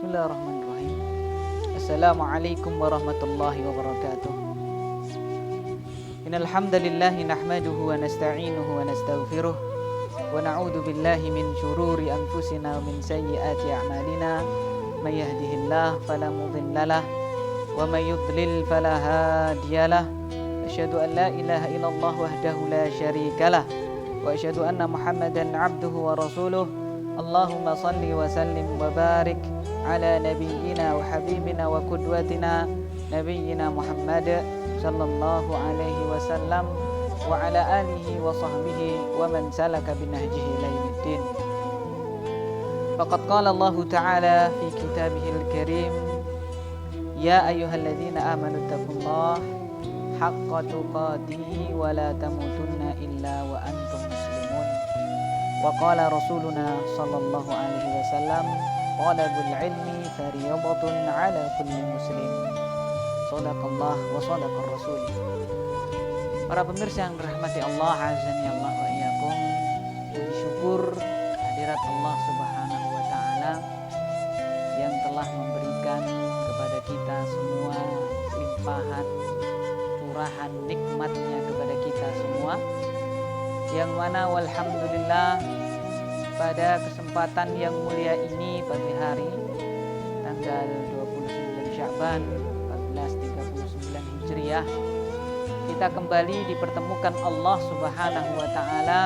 Bismillahirrahmanirrahim. Assalamualaikum warahmatullahi wabarakatuh. Innal hamdalillah nahmaduhu wa nasta'inuhu wa nastaghfiruh wa na'udzu billahi min syururi anfusina wa min sayyiati a'malina. May yahdihillahu fala mudhillalah wa may yudlil fala hadiyalah. Asyhadu an la ilaha illallah wahdahu la syarikalah wa asyhadu anna Muhammadan 'abduhu wa rasuluh. Allahumma salli wa sallim wa barik ala nabiyyina wa habibina wa qudwatina nabiyyina Muhammad sallallahu alaihi wasallam wa ala alihi wa sahbihi wa man salaka binahjihi ila yaumiddin. Faqad qala Allah ta'ala fi kitabihil karim, ya ayyuhalladzina amanu taqullaha haqqa tuqatih wa la tamutunna illa wa antum muslimun. Wa qala rasuluna sallallahu alaihi wasallam, talabul ilmi fariyadatun ala kulli muslim. Shadaqallah wa shadaqar rasul. Para pemirsa yang dirahmati Allah azani Allah wa iyyakum, puji syukur hadirat Allah Subhanahu wa taala yang telah memberikan kepada kita semua limpahan curahan nikmatnya kepada kita semua, yang mana walhamdulillah pada kesempatan yang mulia ini pagi hari tanggal 29 Sya'ban 1439 Hijriah, kita kembali dipertemukan Allah Subhanahu wa taala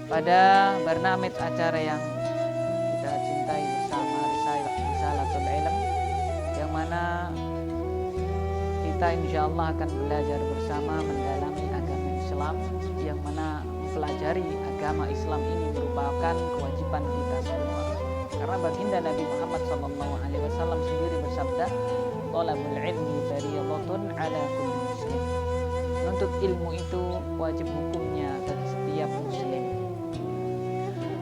pada barnamij acara yang kita cintai bersama, Risalatul Ilm, yang mana kita insyaallah akan belajar bersama mendalami agama Islam, yang mana mempelajari agama Islam ini merupakan kewajiban kita semua. Karena baginda Nabi Muhammad SAW sendiri bersabda, "Thalabul ilmi fariyadatun ala kulli muslim." Menuntut ilmu itu wajib hukumnya bagi setiap muslim.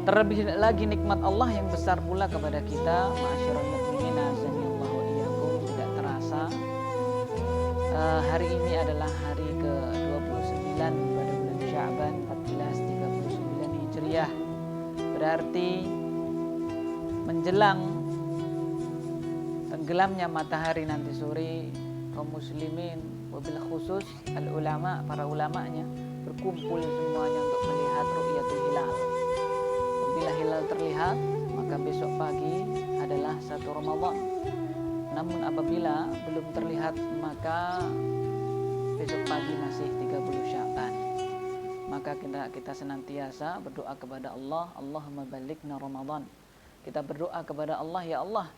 Terlebih lagi nikmat Allah yang besar pula kepada kita, ma'asyiral mukminin azanillahu wa iyyakum, tidak terasa. Hari ini adalah hari ke-29 pada bulan Sya'ban 1439 Hijriah. Berarti menjelang tenggelamnya matahari nanti sore, kaum muslimin wabil khusus al-ulama, para ulamanya berkumpul semuanya untuk melihat ru'yatul hilal. Bila hilal terlihat, maka besok pagi adalah 1 Ramadan. Namun apabila belum terlihat, maka besok pagi masih 30 Sya'ban. Maka kita senantiasa berdoa kepada Allah, Allahumma balighna Ramadan. Kita berdoa kepada Allah, ya Allah,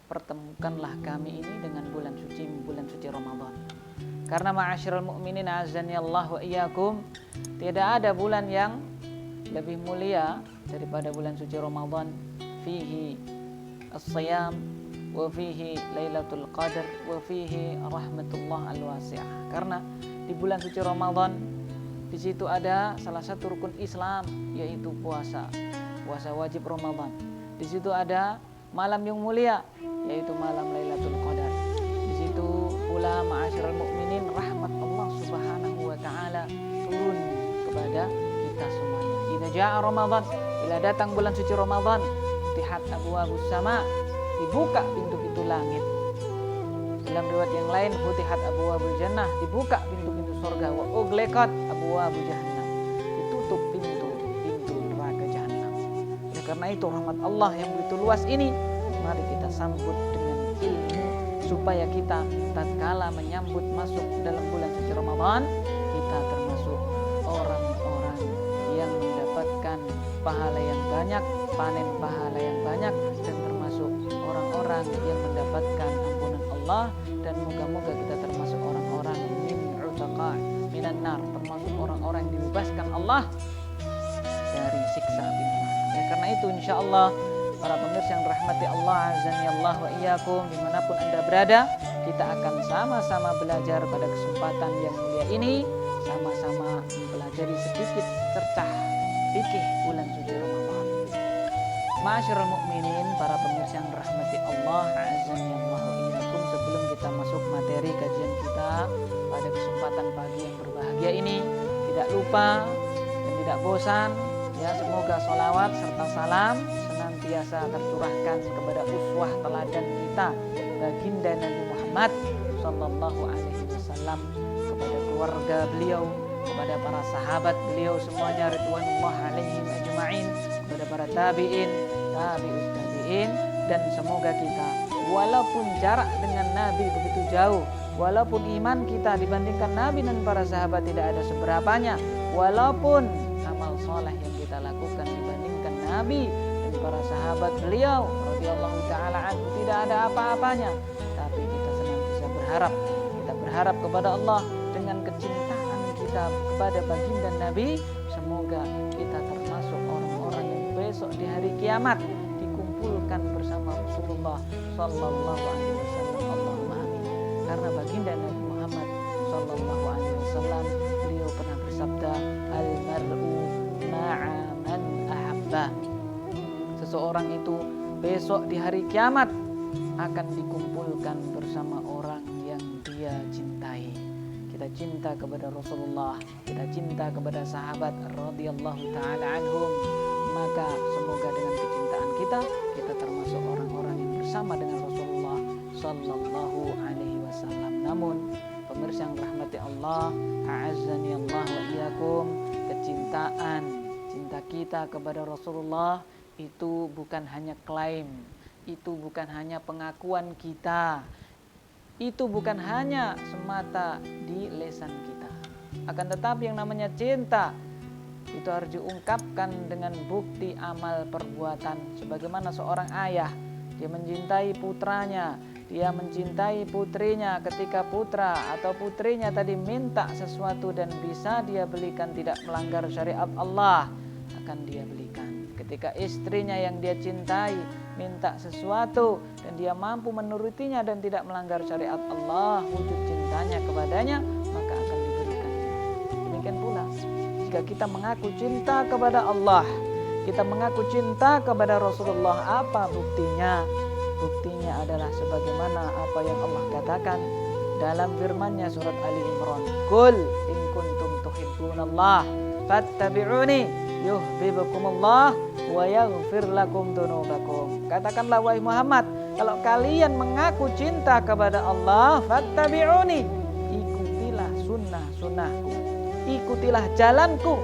pertemukanlah kami ini dengan bulan suci Ramadan. Karena ma'asyiral mukminin azani Allah wa iyyakum, tidak ada bulan yang lebih mulia daripada bulan suci Ramadan. Fihi as-siyam wa fihi lailatul qadar wa fihi rahmatullah al-wasi'ah. Karena di bulan suci Ramadan, di situ ada salah satu rukun Islam, yaitu puasa wajib Ramadan. Di situ ada malam yang mulia, yaitu malam Lailatul Qadar. Di situ pula ma'asyiral mukminin, rahmat Allah Subhanahu wa taala turun kepada kita semuanya. Idza jaa Ramadan, bila datang bulan suci Ramadan, futihat abwaabus sama, dibuka pintu-pintu langit. Dalam riwayat yang lain, futihat abwaabul jannah, dibuka pintu-pintu surga. Wa ughliqat abwaabul jahannam, ditutup pintu neraka jahanam. Oleh karena itu rahmat Allah yang begitu luas ini, mari kita sambut dengan ilmu, supaya kita tatkala menyambut masuk dalam bulan suci Ramadan, kita termasuk orang-orang yang mendapatkan pahala yang banyak, panen pahala yang banyak, dan termasuk orang-orang yang mendapatkan ampunan Allah. Dan moga-moga kita termasuk orang-orang min utaqa minan nar, termasuk orang-orang yang dibebaskan Allah dari siksa api neraka. Oleh karena itu insyaallah para pemirsa yang dirahmati Allah azani Allah wa iyyakum, dimanapun Anda berada, kita akan sama-sama belajar pada kesempatan yang mulia ini, sama-sama mempelajari sedikit cercah fikih bulan suci Ramadan. Ma'asyiral mukminin, para pemirsa yang dirahmati Allah azani Allah wa iyyakum, sebelum kita masuk materi kajian kita pada kesempatan pagi yang berbahagia ini, tidak lupa dan tidak bosan ya, semoga sholawat serta salam senantiasa senantiasa tercurahkan kepada uswah teladan kita, baginda Nabi Muhammad sallallahu alaihi wasallam, kepada keluarga beliau, kepada para sahabat beliau semuanya ridwanullah alaihim ajma'in, kepada para tabi'in, tabi'ut tabi'in, dan semoga kita walaupun jarak dengan Nabi begitu jauh, walaupun iman kita dibandingkan Nabi dan para sahabat tidak ada seberapanya, walaupun amal soleh yang kita lakukan dibandingkan Nabi dan para sahabat beliau radhiyallahu taala anhu tidak ada apa-apanya, tapi kita senantiasa berharap kepada Allah dengan kecintaan kita kepada baginda Nabi, semoga kita termasuk orang-orang yang besok di hari kiamat dikumpulkan bersama Rasulullah sallallahu alaihi wasallam. Allahumma amin. Karena baginda Nabi Muhammad sallallahu alaihi wasallam beliau pernah bersabda, al-mar'u ma'a man ahabba. Seseorang itu besok di hari kiamat akan dikumpulkan bersama orang yang dia cintai. Kita cinta kepada Rasulullah, kita cinta kepada sahabat radhiyallahu taala anhum, maka semoga dengan kecintaan kita termasuk orang-orang yang bersama dengan Rasulullah sallallahu alaihi wasallam. Namun pemirsa yang rahmati Allah, a'azzani Allah wa iyyakum, cinta kita kepada Rasulullah itu bukan hanya klaim, itu bukan hanya pengakuan kita, itu bukan hanya semata di lisan kita. Akan tetapi yang namanya cinta itu harus diungkapkan dengan bukti amal perbuatan. Sebagaimana seorang ayah, dia mencintai putranya, dia mencintai putrinya. Ketika putra atau putrinya tadi minta sesuatu dan bisa dia belikan, tidak melanggar syariat Allah, akan dia belikan. Ketika istrinya yang dia cintai minta sesuatu dan dia mampu menurutinya dan tidak melanggar syariat Allah, wujud cintanya kepadanya, maka akan diberikannya. Demikian pula jika kita mengaku cinta kepada Allah, kita mengaku cinta kepada Rasulullah, apa buktinya? Buktinya adalah sebagaimana apa yang Allah katakan dalam firman-Nya surat Ali Imran, "Qul in kuntum tuhibbunallah fattabi'uni yuhibbukumullah wa yaghfir lakum dzunubakum." Katakanlah wahai Muhammad, kalau kalian mengaku cinta kepada Allah, fattabi'uni, ikutilah sunnahku, ikutilah jalanku,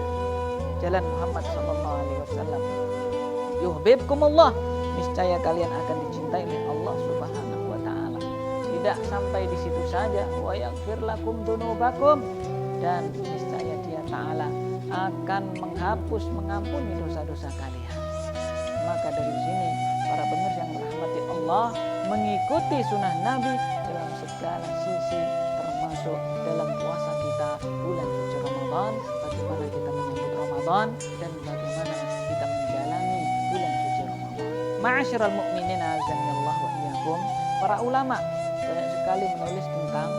jalan Muhammad sallallahu alaihi wasallam. Yuhibbukumullah, niscaya kalian akan dicintai oleh Allah Subhanahu wa taala. Tidak sampai di situ saja, wa yaghfir lakum dzunubakum, dan niscaya Dia taala akan menghapus, mengampuni dosa-dosa kalian. Maka dari sini para pemirsa yang dirahmati Allah, mengikuti sunnah Nabi dalam segala sisi, termasuk dalam puasa kita bulan suci Ramadan, bagaimana kita menyambut Ramadan dan bagaimana kita menjalani bulan suci Ramadan. Ma'asyiral mu'minin azanillah wa iyyakum, para ulama banyak sekali menulis tentang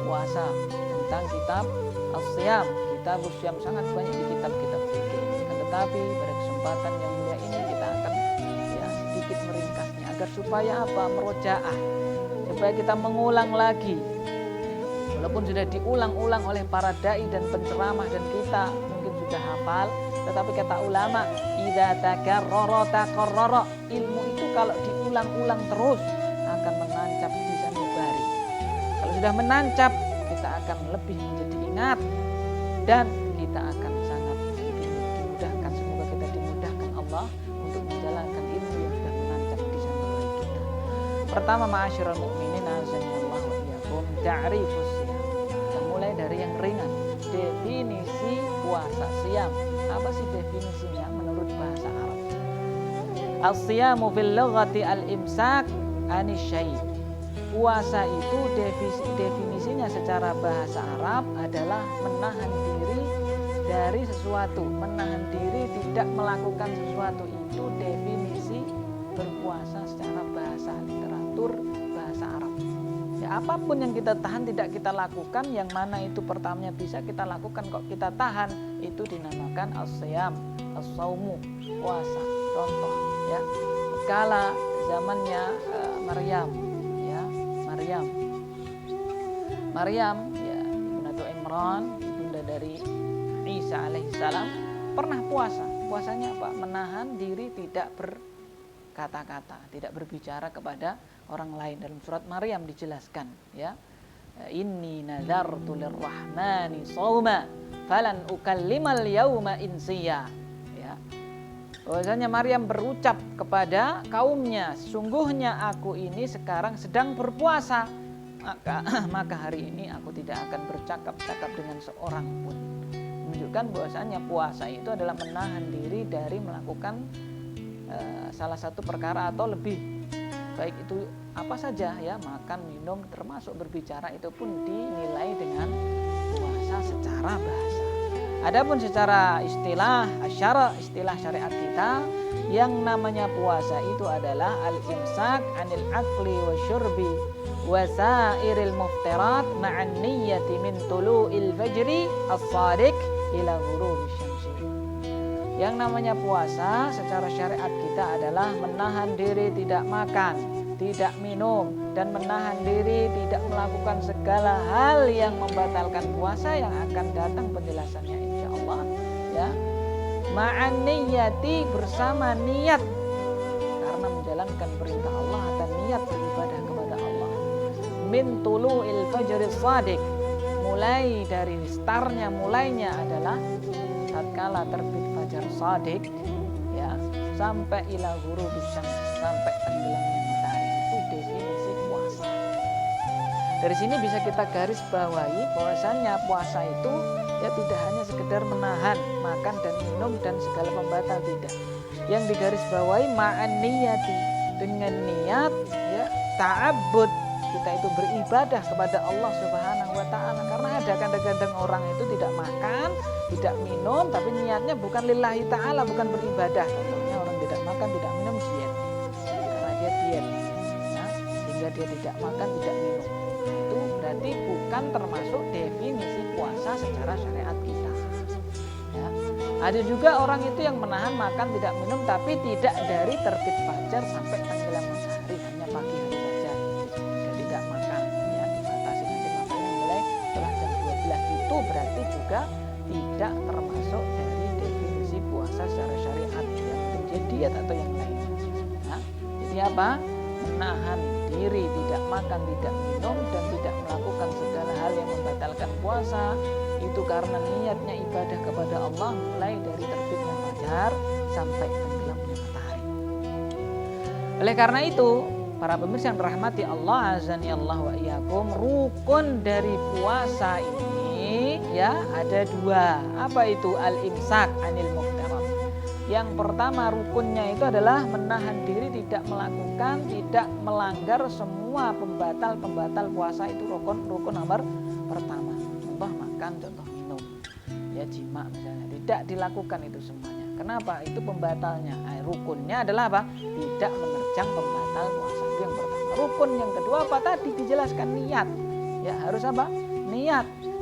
puasa, tentang kitab as-siyam. Kitab as-siyam sangat banyak di kitab-kitab fikih. Tetapi pada kesempatan yang mulia ini kita akan sedikit meringkasnya agar supaya apa? Merojaah, supaya kita mengulang lagi. Walaupun sudah diulang-ulang oleh para dai dan penceramah dan kita mungkin sudah hafal, tetapi kata ulama, idza takarrara taqarrara, ilmu itu kalau diulang-ulang terus akan menancap di sanubari. Kalau sudah menancap, kita akan lebih menjadi ingat dan kita akan sangat dimudahkan. Semoga kita dimudahkan Allah untuk menjalankan ilmu yang sudah menancap di sanubari kita. Pertama, ma'asyiral mu'minin azanillah wa iyyakum, ta'rifus siyam. Kita mulai dari yang ringan, definisi puasa siam. Apa sih definisinya menurut bahasa Arab? As-siyamu fil lughati al-imsak anis syai'. Puasa itu definisinya secara bahasa Arab adalah menahan diri dari sesuatu, menahan diri tidak melakukan sesuatu. Itu definisi berpuasa secara bahasa literatur bahasa Arab. Ya, apapun yang kita tahan tidak kita lakukan, yang mana itu pertamanya bisa kita lakukan kok kita tahan, itu dinamakan as-siyam, as-saumu, puasa. Contoh ya, kala zamannya Maryam ya, ibnatu Imran, ibunda dari Isa alaihissalam, pernah puasa puasanya apa? Menahan diri tidak berkata-kata, tidak berbicara kepada orang lain. Dalam surat Maryam dijelaskan, ya. Inni nadartu lirrahmani shauma falan ukallimal yauma insiya. Ya. Bahwasanya Maryam berucap kepada kaumnya, sesungguhnya aku ini sekarang sedang berpuasa, maka hari ini aku tidak akan bercakap-cakap dengan seorang pun. Menunjukkan bahwasanya puasa itu adalah menahan diri dari melakukan salah satu perkara atau lebih, baik itu apa saja, ya, makan, minum, termasuk berbicara, itu pun dinilai dengan puasa secara bahasa. Adapun secara istilah istilah syariat kita, yang namanya puasa itu adalah al-imsak anil akli wa syurbi wa sairil muftirat ma'an niyyati min tulu'il fajri as-sadiq ila ghurubi syamsi. Yang namanya puasa secara syariat kita adalah menahan diri tidak makan, tidak minum, dan menahan diri tidak melakukan segala hal yang membatalkan puasa, yang akan datang penjelasannya insyaallah, ya. Ma'an niyyati, bersama niat, karena menjalankan perintah Allah dan niat beribadah kepada Allah. Min tulu'il fajri shadiq, mulai dari mulainya adalah tatkala terbit fajar shadiq, ya, sampai ila ghurubi syams, sampai tenggelamnya matahari. Itu definisi puasa. Dari sini bisa kita garis bawahi bahwasannya puasa itu ya tidak hanya sekedar menahan makan dan minum dan segala pembatal, tidak. Yang digaris bawahi ma'an niyati, dengan niat, ya, ta'abbud, kita itu beribadah kepada Allah Subhanahu wa taala. Karena ada kadang-kadang orang itu tidak makan, tidak minum, tapi niatnya bukan lillahi taala, bukan beribadah. Contohnya orang tidak makan, tidak minum, diet. Karena dia diet, ya, sehingga dia tidak makan, tidak minum. Itu berarti bukan termasuk definisi puasa secara syariat kita. Ya. Ada juga orang itu yang menahan makan, tidak minum, tapi tidak dari terbit fajar sampai tenggelam matahari, hanya pagi hari saja. Dia tidak makan, ya, dibatasi nanti makannya mulai setelah jam 12. Itu berarti juga tidak termasuk dari definisi puasa secara syariat, yang menjadi diet atau yang lain. Nah, jadi apa? Menahan diri tidak makan, tidak minum, dan tidak melakukan segala hal yang membatalkan puasa, itu karena niatnya ibadah kepada Allah mulai dari terbitnya fajar sampai tenggelamnya matahari. Oleh karena itu, para pemirsa yang dirahmati Allah azani Allah wa iyyakum, rukun dari puasa ini, ya, ada dua. Apa itu? Al-imsak anil muftirat. Yang pertama rukunnya itu adalah menahan diri tidak melakukan, tidak melanggar semua pembatal puasa. Itu rukun nomor pertama. Contoh makan, contoh minum, ya, jima misalnya, tidak dilakukan itu semuanya. Kenapa? Itu pembatalnya. Rukunnya adalah apa? Tidak menerjang pembatal puasa. Itu yang pertama. Rukun yang kedua apa? Tadi dijelaskan, niat. Ya, harus apa?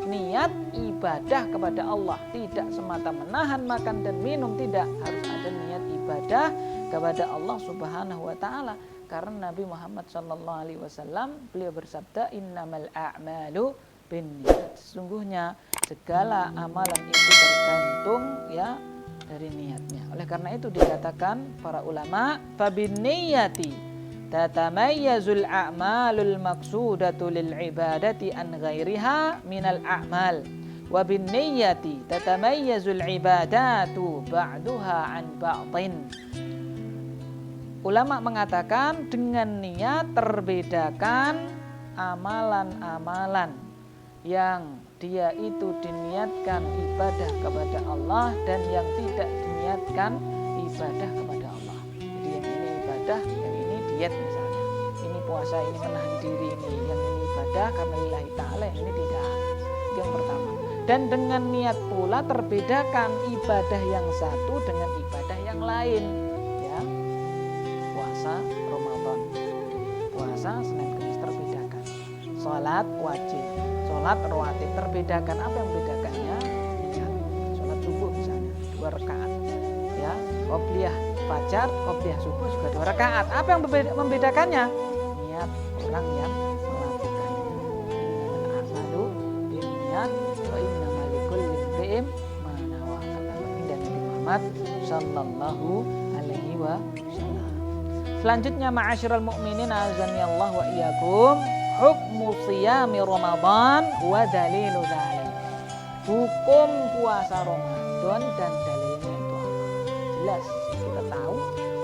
Niat ibadah kepada Allah, tidak semata menahan makan dan minum, tidak, harus ada niat ibadah kepada Allah Subhanahu wa taala. Karena Nabi Muhammad sallallahu alaihi wasallam beliau bersabda, innamal a'malu binniyat. Sesungguhnya segala amalan itu tergantung, ya, dari niatnya. Oleh karena itu dikatakan para ulama, fabinniyati tatamayyazul a'malul maqsudatu lil ibadati an ghairiha minal a'mal wa bin niyyati tatamayyazul ibadatu ba'duha an ba'din. Ulama mengatakan dengan niat terbedakan amalan-amalan yang dia itu diniatkan ibadah kepada Allah dan yang tidak diniatkan ibadah kepada Allah. Jadi yang ini ibadah, yang ini diet misalnya. Ini puasa, ini menahan diri, ini yang ini ibadah karena lillahi ta'ala, yang ini tidak. Itu yang pertama. Dan dengan niat pula terbedakan ibadah yang satu dengan ibadah yang lain, ya. Puasa Ramadan, puasa Senin Kamis terbedakan. Salat wajib, salat rawatib terbedakan. Apa yang membedakannya? Niat. Salat subuh misalnya 2 rakaat, ya. Qobliyah fajar, qobliyah subuh juga 2 rakaat. Apa yang membedakannya? Niat orang yang melakukannya. Innamal a'malu binniyat wa innamal likulli imri'in ma nawa, kata baginda Nabi Muhammad Muhammad sallallahu alaihi wasallam. Selanjutnya ma'asyiral mukminin azanillah wa iyyakum, hukmu shiyami Ramadan wa dalilu dzalik. Hukum puasa Ramadan dan dalilnya itu apa? Jelas kita tahu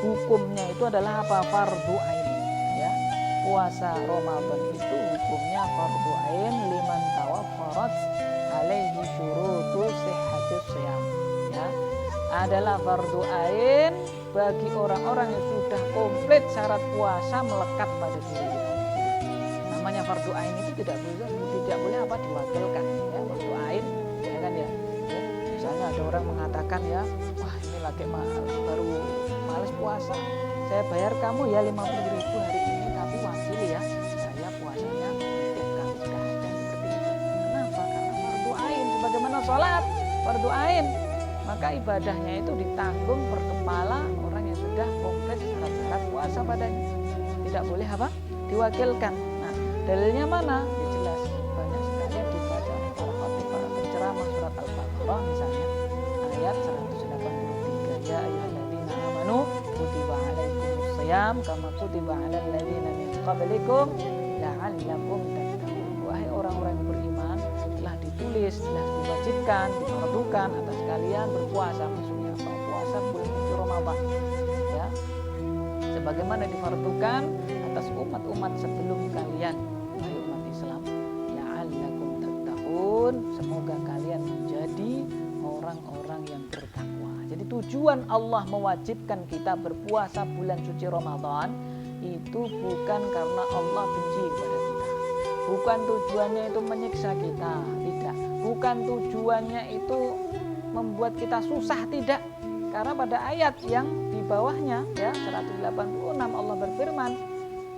hukumnya itu adalah apa? Fardu ain, ya. Puasa Ramadan itu hukumnya fardu ain liman tawaffarat alaihi syurutu sihhatus shiyam, ya. Adalah fardu ain bagi orang-orang yang sudah komplit syarat puasa melekat pada diri. Namanya fardu ain itu tidak boleh apa diwakilkan, ya. Fardu ain, ya kan ya. Misalnya ada orang mengatakan ya, wah ini lagi baru males puasa, saya bayar kamu ya 50.000 hari ini, tapi wakili ya, saya puasanya tiap kali sudah ada seperti itu. Kenapa? Karena fardu ain, sebagaimana sholat fardu ain, maka ibadahnya itu ditanggung per kepala orang yang sudah komplit syarat-syarat puasa padanya. Tidak boleh apa? Diwakilkan. Nah, dalilnya mana? Ya jelas, banyak sekali yang dibaca oleh para khatib, para penceramah surat Al-Baqarah misalnya ayat 183, ya ayyuhalladzina amanu kutiba alaikumus shiyam kama kutiba alal ladzina min qablikum la'allakum tattaqun. Wahai orang-orang yang beriman, telah ditulis, telah diwajibkan, difardukan atas kalian berpuasa. Maksudnya apa? Puasa bulan suci Ramadan, ya. Sebagaimana difardukan atas umat-umat sebelum kalian, wahai umat Islam. La'allakum tattaqun, semoga kalian menjadi orang-orang yang bertakwa. Jadi tujuan Allah mewajibkan kita berpuasa bulan suci Ramadan itu bukan karena Allah benci kepada kita. Bukan tujuannya itu menyiksa kita, tidak. Bukan tujuannya itu membuat kita susah, tidak. Karena pada ayat yang di bawahnya ya 186 Allah berfirman,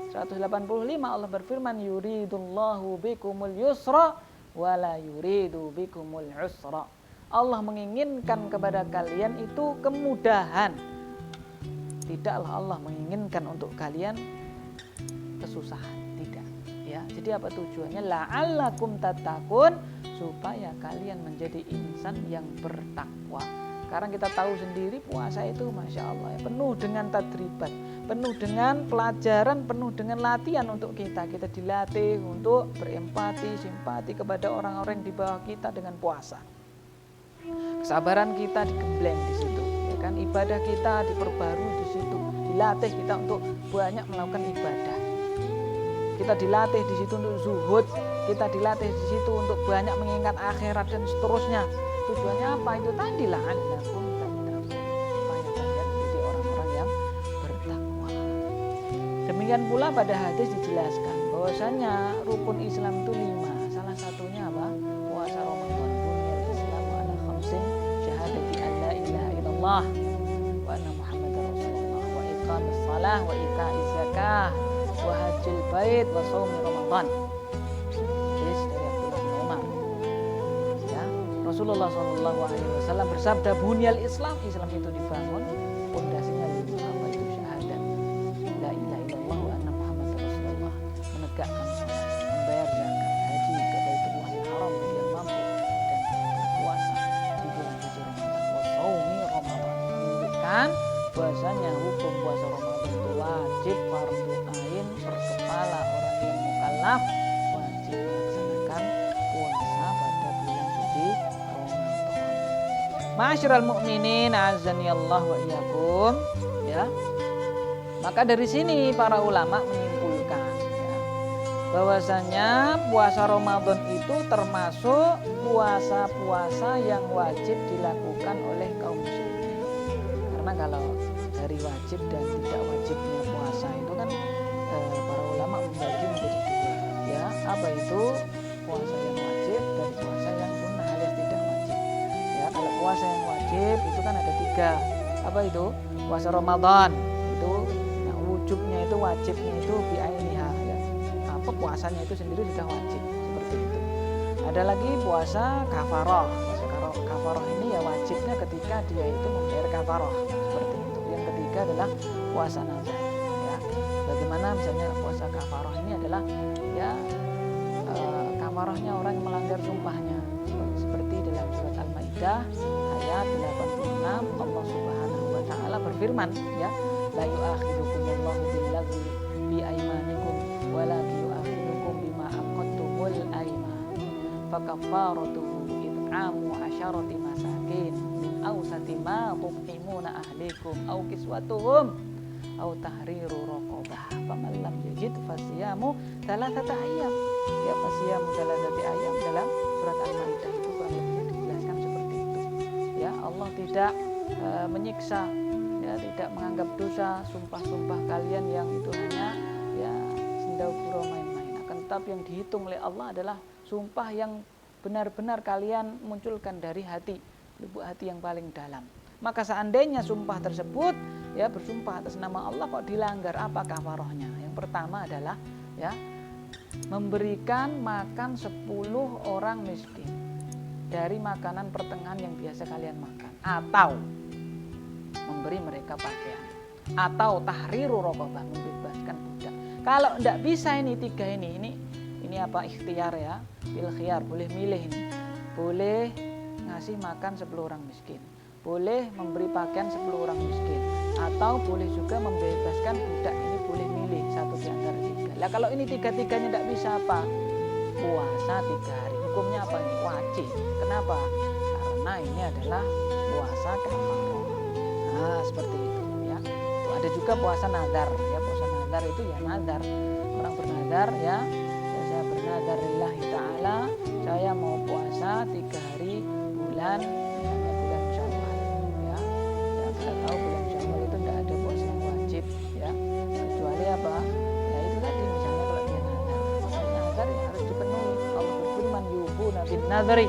185 Allah berfirman, yuridullahu bikumul yusra wala yuridu bikumul usra. Allah menginginkan kepada kalian itu kemudahan. Tidaklah Allah menginginkan untuk kalian kesusahan, tidak. Ya, jadi apa tujuannya? La'allakum tattaqun, supaya kalian menjadi insan yang bertakwa. Sekarang kita tahu sendiri puasa itu Masya Allah ya, penuh dengan tadribat, penuh dengan pelajaran, penuh dengan latihan untuk kita. Kita dilatih untuk berempati, simpati kepada orang-orang di bawah kita dengan puasa. Kesabaran kita digembleng di situ, ya kan? Ibadah kita diperbarui di situ, dilatih kita untuk banyak melakukan ibadah. Kita dilatih di situ untuk zuhud, kita dilatih di situ untuk banyak mengingat akhirat dan seterusnya. Tujuannya apa? Itu tadi la'allakum tattaqun, supaya kalian menjadi orang-orang yang bertakwa. Demikian pula pada hadis dijelaskan bahwasanya rukun Islam itu 5. Salah satunya apa? Puasa Ramadan. Bunyal Islamu ala khamsin, syahadati an la ilaha illallah wa anna Muhammadar Rasulullah wa iqamis shalah wa iqaiz zakah wa hajjil bait wa shaumi Ramadan. Hadis dari Abdullah bin Umar. Ya, Rasulullah SAW bersabda, bunyal Islam, Islam itu dibangun pondasinya 5. Apa itu? Syahadat la ilaha illallah wa anna Muhammadar Rasulullah, menegakkan salat, membayar zakat, haji ke Baitullahil Haram bagi yang mampu, dan berpuasa di bulan suci Ramadan. Wa shaumi Ramadan, menunjukkan bahwasanya hukum puasa Ramadan itu wajib fardu ain per kepala orang yang mukallaf, wajib melaksanakan puasa pada bulan suci Ramadan. Ma'asyiral mukminin azanillah wa iyyakum, ya. Maka dari sini para ulama menyimpulkan ya, bahwasanya puasa Ramadan itu termasuk puasa-puasa yang wajib dilakukan oleh kaum muslimin. Karena kalau dari wajib dan tidak wajibnya puasa itu kan para ulama membagi menjadi 2, ya. Apa itu? Puasa yang wajib dan puasa yang sunnah alias tidak wajib. Ya, kalau puasa yang wajib itu kan ada 3. Apa itu? Puasa Ramadan itu, nah, wujubnya itu, wajibnya itu bi'ainiha, ya. Apa puasanya itu sendiri sudah wajib, seperti itu. Ada lagi puasa kafarah. Puasa kafarah ini ya wajibnya ketika dia itu membayar kafarah, seperti itu. Yang ketiga adalah puasa nazar, ya. Bagaimana misalnya puasa kafarah ini adalah ya kafarahnya orang yang melanggar sumpahnya. Seperti dalam surat Al-Maidah ayat 86 Allah Subhanahu wa taala berfirman, ya, la yu'akhidukumullahu billaghwi bi aymanikum walakin yu'akhidukum bima aqadtumul ayman. Fakaffaratuhu it'amu 'asharati masakin min awsati ma tu'imuna ahlikum aw kiswatuhum aw tahriru raqabah faman lam yajid fasiyamu thalathata ayyam. Ya, fasiyamu thalathati ayyam dalam surat Al-Maidah itu kurang lebih dijelaskan seperti itu. Ya, Allah tidak menyiksa, ya, tidak menganggap dosa sumpah-sumpah kalian yang itu hanya ya sendau gurau main-main. Akan tetapi yang dihitung oleh Allah adalah sumpah yang benar-benar kalian munculkan dari hati, lubuk hati yang paling dalam. Maka seandainya sumpah tersebut, ya, bersumpah atas nama Allah kok dilanggar, apa kafarahnya? Yang pertama adalah, ya, memberikan makan 10 orang miskin dari makanan pertengahan yang biasa kalian makan, atau memberi mereka pakaian, atau tahriru raqabah, membebaskan budak. Kalau tidak bisa ini tiga ini apa, ikhtiar, ya, bil khiyar, boleh milih ini. Boleh ngasih makan 10 orang miskin, boleh memberi pakaian 10 orang miskin, atau boleh juga membebaskan budak. Ini boleh milih satu di antara tiga. Lah kalau ini tiga-tiganya tidak bisa, apa? Puasa 3 hari. Hukumnya apa ini? Wajib. Kenapa? Karena ini adalah puasa kafarah. Nah, seperti itu, ya. Ada juga puasa nazar, ya. Puasa nazar itu ya nazar. Orang bernazar, ya, saya bernazar lillahi ta'ala, saya mau puasa 3 hari bulan Syawal, ya. Ya, kita tahu bulan Syawal itu tidak ada puasa yang wajib, ya, kecuali apa? Ya itu tadi, misalnya kalau dia nazar ya harus dipenuhi. Allah berfirman, yufuna bin nadhri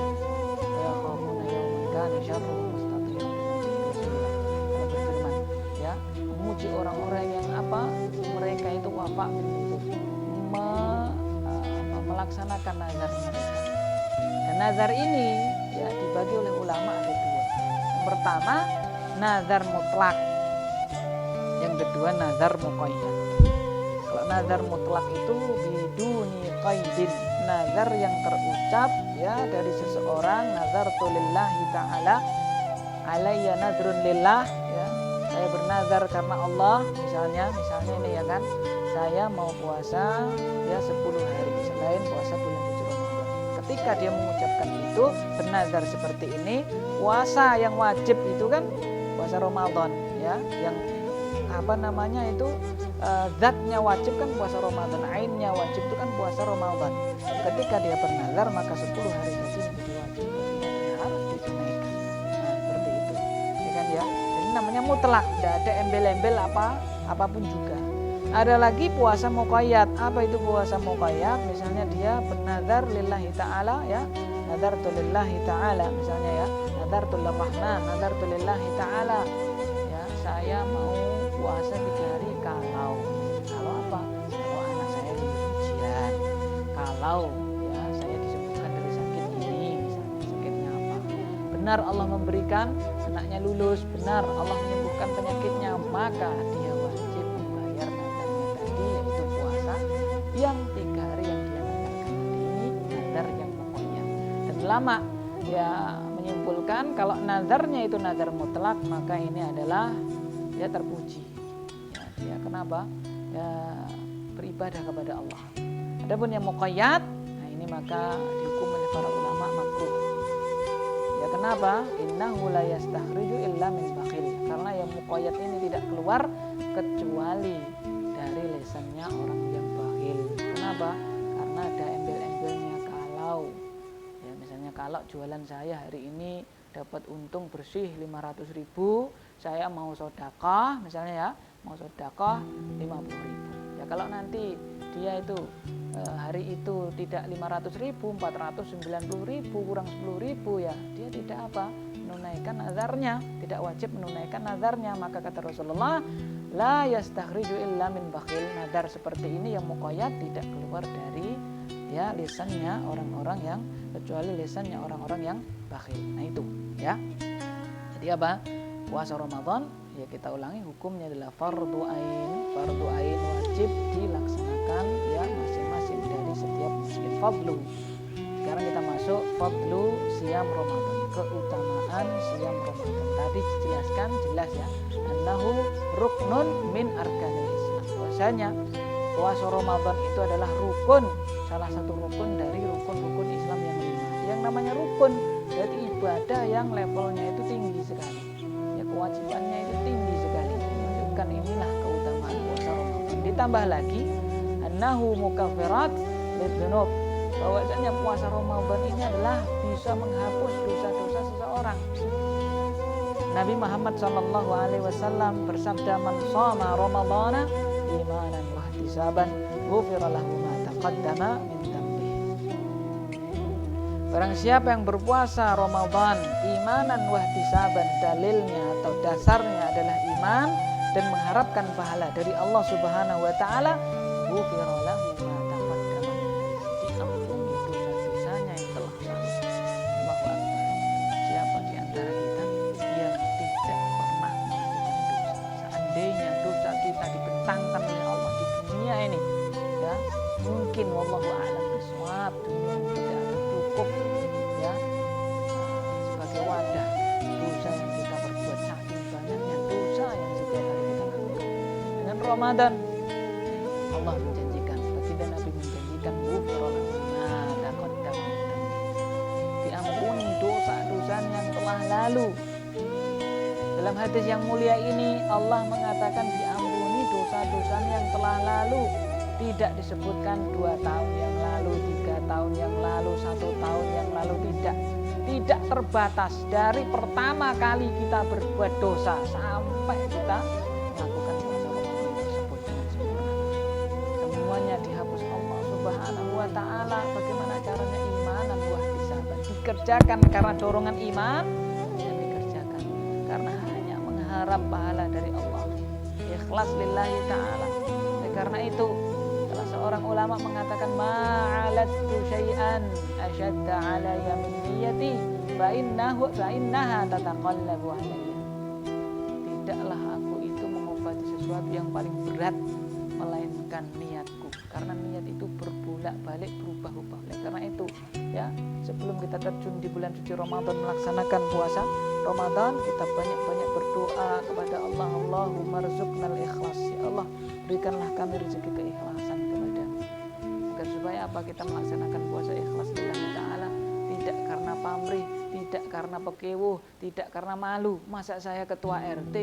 ya khafuna yawman kana syarruhu mustatira. Allah berfirman, ya, memuji orang-orang yang apa? Mereka itu wafa melaksanakan nazar mereka. Dan nazar ini, ya, dibagi oleh ulama ada 2. Yang pertama nazar mutlak, yang kedua nazar muqayyad. Kalau nazar mutlak itu biduni qaidin, nazar yang terucap, ya, dari seseorang, nazartu lillahi ta'ala alayya nadrun lillah, ya, saya bernazar karena Allah, misalnya ini, ya kan, saya mau puasa, ya, 10 hari selain puasa bulan suci Ramadan. Ketika dia mengucapkan itu, bernazar seperti ini, puasa yang wajib itu kan puasa Ramadan, ya, yang apa namanya itu zatnya wajib kan puasa Ramadan, ainnya wajib itu kan puasa Ramadan. Ketika dia bernazar maka 10 hari haji menjadi wajib, dan harus ditunaikan. Nah, seperti itu, ya kan, ya. Jadi namanya mutlak, tidak ada embel-embel apapun juga. Ada lagi puasa muqayyad. Apa itu puasa muqayyad? Misalnya dia bernazar lillahi ta'ala, ya, nazartu lillahi ta'ala, misalnya, ya, nazartu lirrahman, nazartu lillahi ta'ala, ya, saya mau puasa 3 hari kalau apa? Kalau anak saya lulus ujian, kalau, ya, saya disembuhkan dari sakit ini, misalnya sakitnya apa? Benar Allah memberikan anaknya lulus, benar Allah menyembuhkan penyakitnya, maka dia wajib membayar nazarnya tadi, yaitu puasa yang 3 hari yang dia nazarkan tadi. Ini nazar yang pokoknya. Dan ulama, ya, menyimpulkan kalau nazarnya itu nazar mutlak, maka ini adalah, ya, terpuji. Ya, dia kenapa? Ya, beribadah kepada Allah. Adapun yang muqayyad, nah ini maka dihukum oleh para ulama makruh. Ya, kenapa? Innahu la yastakhriju illa min bakhil. Karena yang muqayyad ini tidak keluar kecuali dari lisannya orang yang bakhil. Kenapa? Karena ada embel-embelnya. Kalau, ya, misalnya kalau jualan saya hari ini dapat untung bersih 500.000, saya mau sedekah, misalnya, ya, mau sedekah 50.000. Ya, kalau nanti dia itu hari itu tidak 500.000, 490.000, kurang 10.000, ya, dia tidak apa? Menunaikan nazarnya, tidak wajib menunaikan nazarnya. Maka kata Rasulullah, la yastakhriju illa min bakhil. Nazar seperti ini yang muqayyad tidak keluar dari, ya, lisannya orang-orang yang, kecuali lisannya orang-orang yang bakhil. Nah itu, ya. Jadi apa? Puasa Ramadan, ya, kita ulangi, hukumnya adalah fardu ain. Fardu ain wajib dilaksanakan, ya, masing-masing dari setiap muslim. Fadlu, sekarang kita masuk fadlu siyam Ramadan, keutamaan siyam Ramadan. Tadi dijelaskan jelas ya, annahu ruknun min arkanil Islam. Bahwasanya puasa Ramadan itu adalah rukun, salah satu rukun dari rukun-rukun Islam yang 5. Yang namanya rukun berarti ibadah yang levelnya itu tinggi sekali. Ya, kewajibannya itu tinggi sekali. Menunjukkan inilah keutamaan puasa Ramadan. Ditambah lagi annahu mukaffirat lidzunub, bahwasanya puasa Ramadan ini adalah bisa menghapus dosa-dosa seseorang. Nabi Muhammad SAW bersabda, man shoma Ramadhana imanan wa ihtisaban ghufira lahu ma taqaddama min dhanbihi. Barang siapa yang berpuasa Ramadan imanan wa ihtisaban, dalilnya atau dasarnya adalah iman dan mengharapkan pahala dari Allah Subhanahu wa taala, ghufira lahu ma taqaddama, diampuni dosa-dosanya yang telah lalu. Allahu Akbar. Siapa di antara kita yang tidak pernah melakukan dosa? Seandainya dosa kita dibentangkan oleh Allah di dunia ini, ya, mungkin wallahu a'lam bishawab, dunia ini tidak akan cukup ya sebagai wadah dosa yang kita perbuat, saking banyaknya dosa yang setiap hari kita lakukan. Dengan Ramadan Allah menjanjikan, baginda Nabi menjanjikan, diampuni dosa-dosa yang telah lalu. Dalam hadis yang mulia ini Allah mengatakan diampuni dosa-dosa yang telah lalu. Tidak disebutkan 2 tahun yang lalu, 3 tahun yang lalu, 1 tahun yang lalu, tidak. Tidak terbatas dari pertama kali kita berbuat dosa sampai kita melakukan puasa Ramadan tersebut dengan sempurna. Semuanya dihapus Allah Subhanahu wa taala. Bagaimana caranya? Imanan wa ihtisaban. Dikerjakan karena dorongan iman dan dikerjakan karena hanya mengharap pahala dari Allah. Ikhlas lillahi taala. Karena itu salah seorang ulama mengatakan, ma'alattu syai'an asyadda 'alayya min niyyati fa innaha tataqallabu 'alayya. Tidaklah aku itu mengobati sesuatu yang paling berat melainkan niatku, karena niat itu berbolak-balik, berubah-ubah. Karena itu ya, sebelum kita terjun di bulan suci Ramadan melaksanakan puasa Ramadan, kita banyak-banyak berdoa kepada Allah. Allahumma rzuqnal ikhlas, ya Allah berikanlah kami rezeki keikhlasan kepadamu, agar supaya apa, kita melaksanakan puasa ikhlas lillahi ta'ala, tidak karena pamrih, tidak karena pekewuh, tidak karena malu. Masa saya ketua RT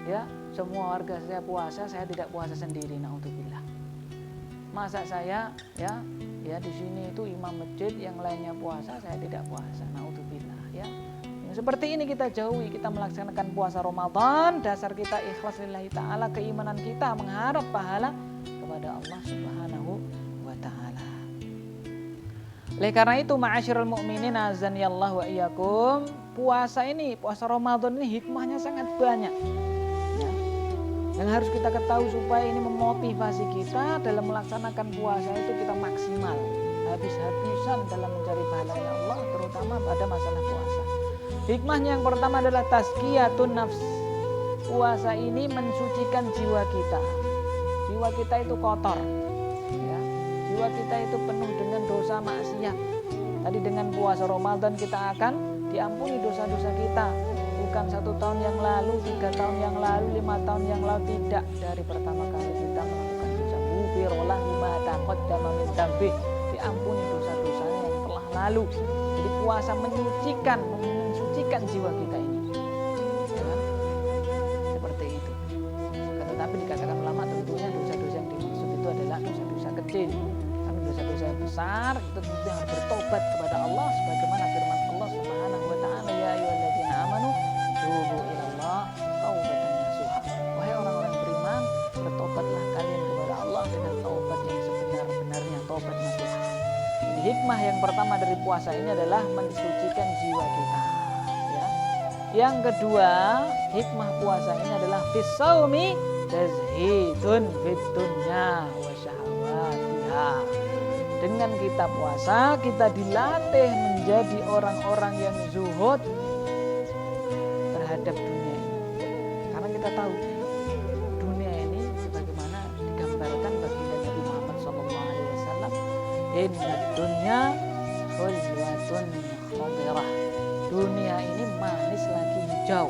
ya, semua warga saya puasa, saya tidak puasa sendiri, naudzubillah. Masa saya ya di sini itu imam masjid, yang lainnya puasa, saya tidak puasa, naudzubillah ya. Yang seperti ini kita jauhi. Kita melaksanakan puasa Ramadan, dasar kita ikhlas lillahi ta'ala, keimanan kita mengharap pahala kepada Allah Subhanahu wa ta'ala. Oleh karena itu, ma'asyiral mu'minin azanillahu wa iyyakum, puasa Ramadan ini hikmahnya sangat banyak ya. Yang harus kita ketahui supaya ini memotivasi kita dalam melaksanakan puasa itu kita maksimal, habis-habisan dalam mencari pahalanya Allah, terutama pada masalah puasa. Hikmahnya yang pertama adalah tazkiyatun nafs. Puasa ini mensucikan jiwa kita. Jiwa kita itu kotor ya. Jiwa kita itu penuh dengan dosa maksiat. Tadi dengan puasa Ramadan kita akan diampuni dosa-dosa kita. Bukan 1 tahun yang lalu, 3 tahun yang lalu, 5 tahun yang lalu, tidak. Dari pertama kali kita melakukan dosa, ghufirallahu ma taqaddama min dhanbihi, diampuni dosa-dosanya yang telah lalu. Jadi puasa mensucikan jiwa kita ini ya, seperti itu. Tetapi dikatakan ulama, tentunya dosa-dosa yang dimaksud itu adalah dosa-dosa kecil. Karena dosa-dosa yang besar itu tentunya harus bertobat kepada Allah, sebagaimana firman Allah Subhanahu wa taala, ya ayyuhalladzina amanu tubu ilallah taubatan nasuha. Wahai orang-orang beriman, bertobatlah kalian kepada Allah dengan taubat yang sebenar-benarnya, taubat nasuha. Jadi hikmah yang pertama dari puasa ini adalah mensucikan jiwa kita. Yang kedua, hikmah puasa ini adalah fisaumi tazhidun fid dunya wa syahawatiha. Dengan kita puasa, kita dilatih menjadi orang-orang yang zuhud terhadap dunia ini. Karena kita tahu dunia ini sebagaimana digambarkan baginda Nabi Muhammad SAW, inna dunya khulwatun dunya khadirah. Dunia ini manis lagi hijau.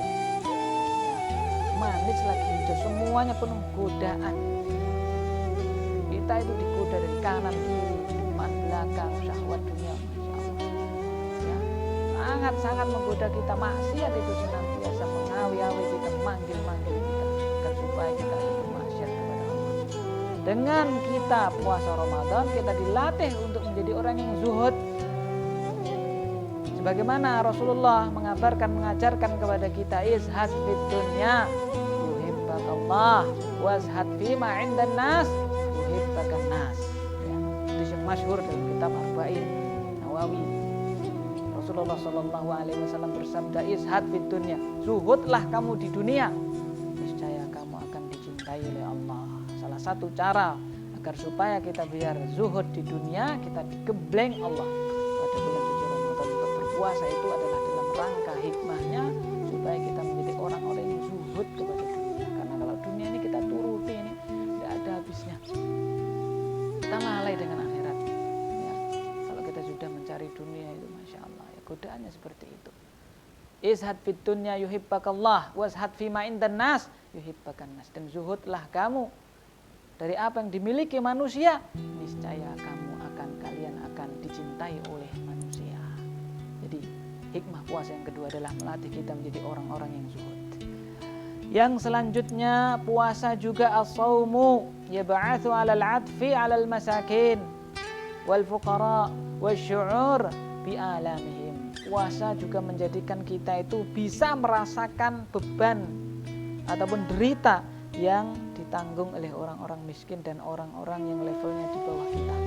Manis lagi hijau, semuanya penuh godaan. Kita itu digoda dari kanan, kiri, depan, belakang, syahwat dunia, masya Allah. Ya, sangat-sangat menggoda kita. Maksiat itu senantiasa mengawi-awi kita, manggil-manggil kita, agar supaya kita bermaksiat kepada Allah. Dengan kita puasa Ramadan, kita dilatih untuk menjadi orang yang zuhud. Sebagaimana Rasulullah mengajarkan kepada kita, izhad fid dunya yuhibbakallah wazhad fima 'indan nas yuhibbakan nas. Ya, itu yang masyhur dalam kitab Arba'in Nawawi. Rasulullah sallallahu alaihi wasallam bersabda, izhad fid dunya, zuhudlah kamu di dunia, niscaya kamu akan dicintai oleh Allah. Salah satu cara agar supaya kita biar zuhud di dunia, kita digembleng Allah pada bulan suci Ramadan. Untuk berpuasa itu adalah dalam rangka hikmahnya supaya kita menjadi orang-orang yang zuhud kepada dunia. Karena kalau dunia ini kita turuti ini tidak ada habisnya. Kita lalai dengan akhirat. Ya, kalau kita sudah mencari dunia itu, masya Allah, ya godaannya seperti itu. Izhad fid dunya yuhibbakallah wazhad fima 'indan nas yuhibbakan nas. Dan zuhudlah kamu dari apa yang dimiliki manusia, niscaya kalian akan dicintai oleh manusia. Jadi hikmah puasa yang kedua adalah melatih kita menjadi orang-orang yang zuhud. Yang selanjutnya, puasa juga as-saumu yab'atsu 'alal 'atfi 'alal masakin wal fuqara wasyu'ur bi alamihim. Puasa juga menjadikan kita itu bisa merasakan beban ataupun derita yang ditanggung oleh orang-orang miskin dan orang-orang yang levelnya di bawah kita.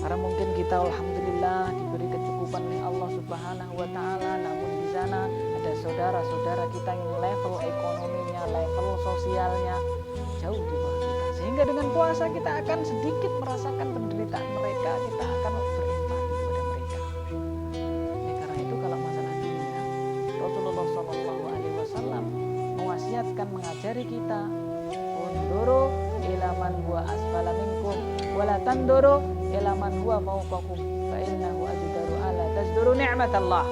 Karena mungkin kita alhamdulillah diberi kecukupan oleh Allah Subhanahu wa taala, namun di sana ada saudara-saudara kita yang level ekonominya, level sosialnya jauh di bawah kita. Sehingga dengan puasa kita akan sedikit merasakan penderitaan mereka, kita akan berempati kepada mereka. Karena itu kalau masalah dunia, Rasulullah SAW mewasiatkan, mengajari kita, unduru ila man huwa asfala minkum wala tanduru ila man huwa fawqakum fa innahu ajdaru ala tasduru ni'matallah.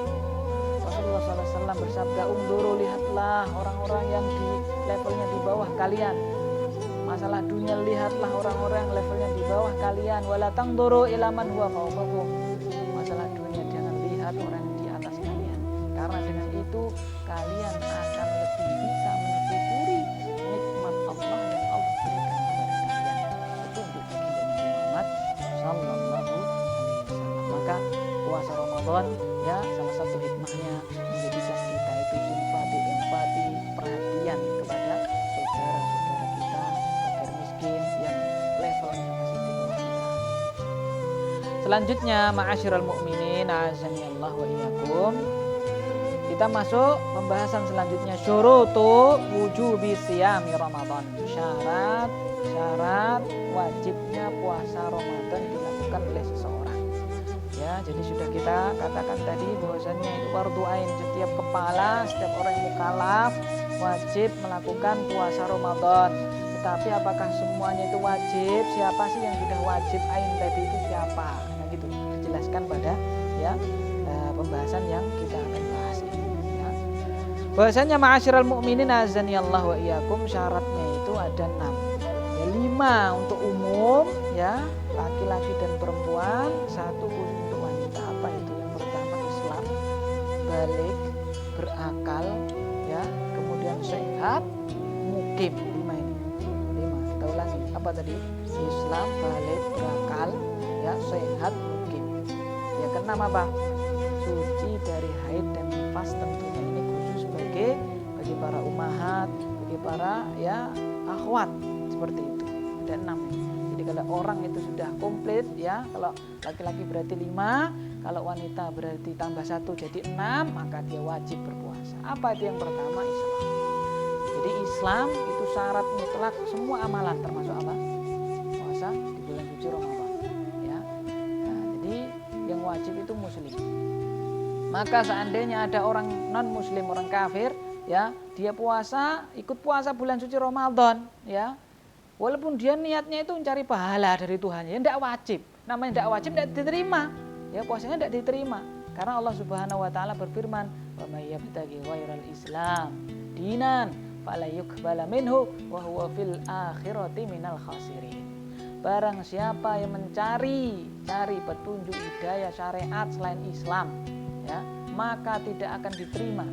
Rasulullah SAW bersabda, unduru, lihatlah orang-orang yang di levelnya di bawah kalian. Masalah dunia, lihatlah orang-orang yang levelnya di bawah kalian. Wala tanduru ila man huwa fawqakum. Masalah dunia, jangan lihat orang di atas kalian. Karena dengan itu kalian akan lebih bisa mensyukuri nikmat Allah yang Allah berikan kepada kalian. Petunjuk baginda Nabi Muhammad sallallahu alaihi wasallam. Maka puasa Ramadan, ya, salah satu hikmahnya menjadikan kita itu simpati, empati, perhatian kepada saudara-saudara kita fakir miskin yang levelnya masih di bawah kita. Selanjutnya, ma'asyiral mukminin, a'azzani Allah wa iyyakum. Kita masuk pembahasan selanjutnya, syurutu wujubi siyami Ramadan. Syarat wajibnya puasa Ramadan dilakukan oleh seseorang. Ya, jadi sudah kita katakan tadi bahwasannya itu fardu ain, setiap kepala, setiap orang yang mukallaf wajib melakukan puasa Ramadan. Tetapi apakah semuanya itu wajib? Siapa sih yang sudah wajib ain tadi itu siapa? Nah, gitu dijelaskan pada ya pembahasan yang kita akan bahas ini. Ya. Bahwasannya ma'asyiral mukminin azani Allah wa iyyakum, syaratnya itu ada 6. Ya, 5 untuk umum, ya, laki-laki dan perempuan, 1 khusus untuk wanita. Apa itu? Yang pertama Islam, balik, berakal, ya, kemudian sehat, mukim. 5 ini. 5. Kita ulangi. Apa tadi? Islam, balik, berakal, ya, sehat, mukim. Ya, keenam apa? Suci dari haid dan nifas, tentunya ini khusus bagi para ummahat, bagi para ya akhwat, seperti itu. Ada 6. Jadi kalau orang itu sudah komplit, ya, kalau laki-laki berarti 5, kalau wanita berarti tambah 1 jadi 6, maka dia wajib berpuasa. Apa itu yang pertama? Islam. Jadi Islam itu syarat mutlak semua amalan, termasuk apa? Puasa di bulan suci Ramadan. Ya. Nah, jadi yang wajib itu muslim. Maka seandainya ada orang non muslim, orang kafir, ya, dia puasa, ikut puasa bulan suci Ramadan, ya, walaupun dia niatnya itu mencari pahala dari Tuhan, ya tidak wajib. Namanya tidak wajib, tidak diterima. ya puasanya tidak diterima. Karena Allah Subhanahu wa taala berfirman, "Wa may yabtaghi ghairal Islam dinan fala yuqbala minhu wa huwa fil akhirati minal khasirin." Barang siapa yang mencari petunjuk hidayah syariat selain Islam, ya, maka tidak akan diterima.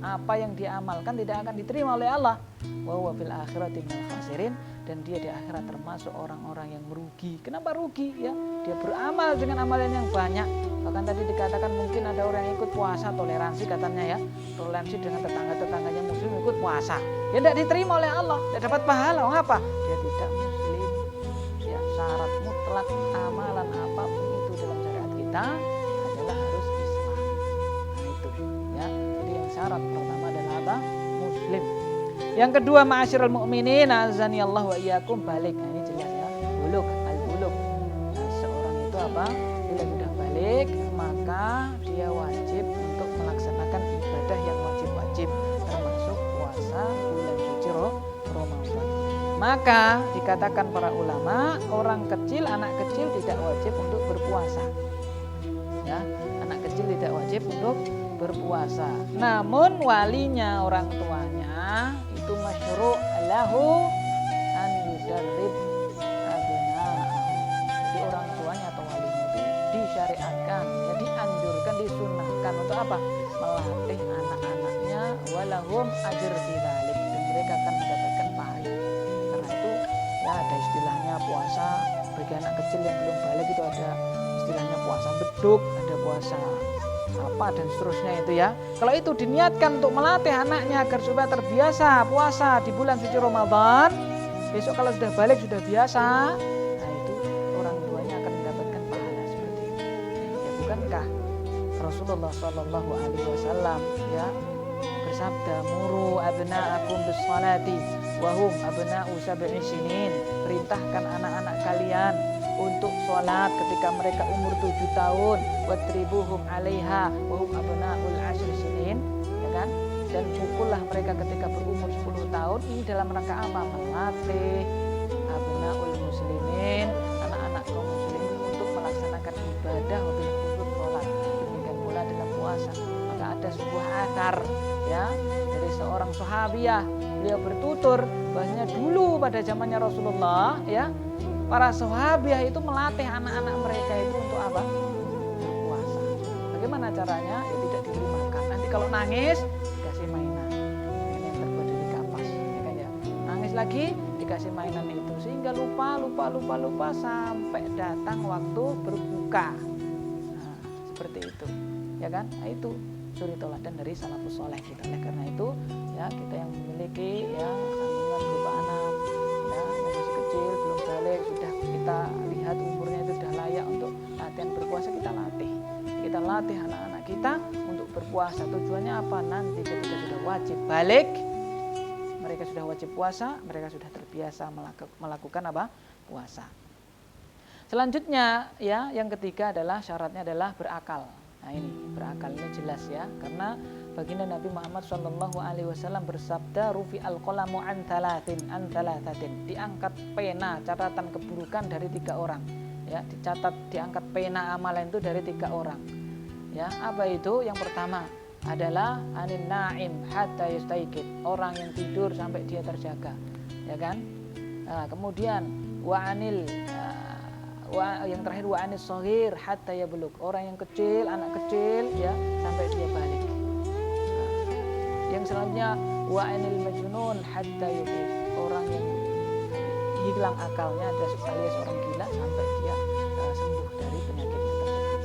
Apa yang dia amalkan tidak akan diterima oleh Allah. Wa huwa fil akhirati minal khasirin, dan dia di akhirat termasuk orang-orang yang merugi. Kenapa rugi? Ya, dia beramal dengan amalan yang banyak. Bahkan tadi dikatakan mungkin ada orang yang ikut puasa, toleransi katanya ya, toleransi dengan tetangga-tetangganya muslim ikut puasa. Ya tidak diterima oleh Allah, tidak dapat pahala. Mengapa? Dia tidak muslim. Ya, syarat mutlak amalan apapun itu dalam syariat kita adalah harus Islam. Nah itu, ya. Jadi yang syarat pertama adalah apa? Muslim. Yang kedua, ma'asyiral mu'minin, azani Allah wa iyyakum, balik. Nah, ini jelas ya, buluk, al-buluk. Nah, seorang itu apa? Bila sudah balik, maka dia wajib untuk melaksanakan ibadah yang wajib-wajib, termasuk puasa bulan suci Ramadan. Maka dikatakan para ulama, orang kecil, anak kecil tidak wajib untuk berpuasa. Ya, anak kecil tidak wajib untuk berpuasa. Namun walinya, orang tuanya itu masyru' lahu an yudarrib abna'ahu. Jadi orang tuanya atau walinya itu disyariatkan, ya, dianjurkan, disunnahkan untuk apa? Melatih anak-anaknya, walahum ajr fi dzalik, dan mereka akan mendapatkan pahala. Karena itu ya ada istilahnya puasa bagi anak kecil yang belum balik itu ada istilahnya puasa beduk, ada puasa apa dan seterusnya itu ya. Kalau itu diniatkan untuk melatih anaknya agar supaya terbiasa puasa di bulan suci Ramadan, besok kalau sudah balik sudah biasa, nah itu orang tuanya akan mendapatkan pahala seperti itu. Ya, bukankah Rasulullah Shallallahu Alaihi Wasallam ya bersabda, muru abna'akum bis salati wa hum abna'u sab'i sinin, perintahkan anak-anak kalian untuk sholat ketika mereka umur 7 tahun, watribuhum 'alaiha wa hum abna'ul 'ashri sinin, ya kan? Dan pukullah mereka ketika berumur 10 tahun. Ini dalam rangka apa? Melatih abna'ul muslimin, anak-anak kaum muslimin untuk melaksanakan ibadah wabil khusus sholat. Demikian pula dalam puasa. Maka ada sebuah athar ya dari seorang sahabiah, beliau bertutur bahwasanya dulu pada zamannya Rasulullah ya, para sahabiah itu melatih anak-anak mereka itu untuk apa? Berpuasa. Bagaimana caranya? Ya tidak diberi makan. Nanti kalau nangis dikasih mainan. Ini yang terbuat dari kapas, ya kan ya. Nangis lagi dikasih mainan itu sehingga lupa sampai datang waktu berbuka. Nah, seperti itu. Ya kan? Nah, itu suri teladan dari salafus saleh kita. Oleh karena itu, ya kita yang memiliki ya kandungan berupa anak ya yang masih kecil belum balik, sudah kita lihat umurnya itu sudah layak untuk latihan berpuasa, kita latih anak-anak kita untuk berpuasa. Tujuannya apa? Nanti ketika sudah wajib balik, mereka sudah wajib puasa, mereka sudah terbiasa melakukan apa? Puasa. Selanjutnya ya yang ketiga adalah syaratnya adalah berakal. Nah ini berakal ini jelas ya, karena baginda Nabi Muhammad SAW bersabda, rufi al-qalamu an thalathatin, diangkat pena catatan keburukan dari 3 orang. Ya, diangkat pena amalan itu dari 3 orang. Ya, apa itu? Yang pertama adalah anin na'im hatta yastaiqid, orang yang tidur sampai dia terjaga. Ya kan? Nah, kemudian yang terakhir wa anis shaghir hatta yablugh, orang yang kecil, anak kecil ya sampai dia balik. Nah, yang selanjutnya wa anil majnun hatta yufiq, orang yang hilang akalnya alias orang gila sampai dia sembuh dari penyakitnya tersebut.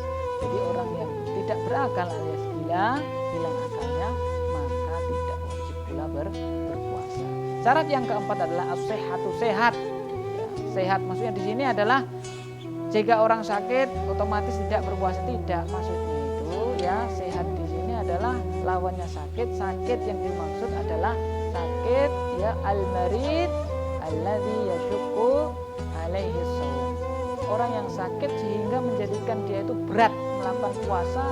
Jadi orang yang tidak berakal alias gila, hilang akalnya, maka tidak wajib pula berpuasa. Syarat yang keempat adalah as-sihhatu, sehat. Ya, sehat maksudnya di sini adalah jika orang sakit otomatis tidak berpuasa, tidak. Maksudnya itu ya sehat di sini adalah lawannya sakit. Sakit yang dimaksud adalah sakit ya al-marid alladzi yashukku alaihi shaum. Orang yang sakit sehingga menjadikan dia itu berat melakukan puasa.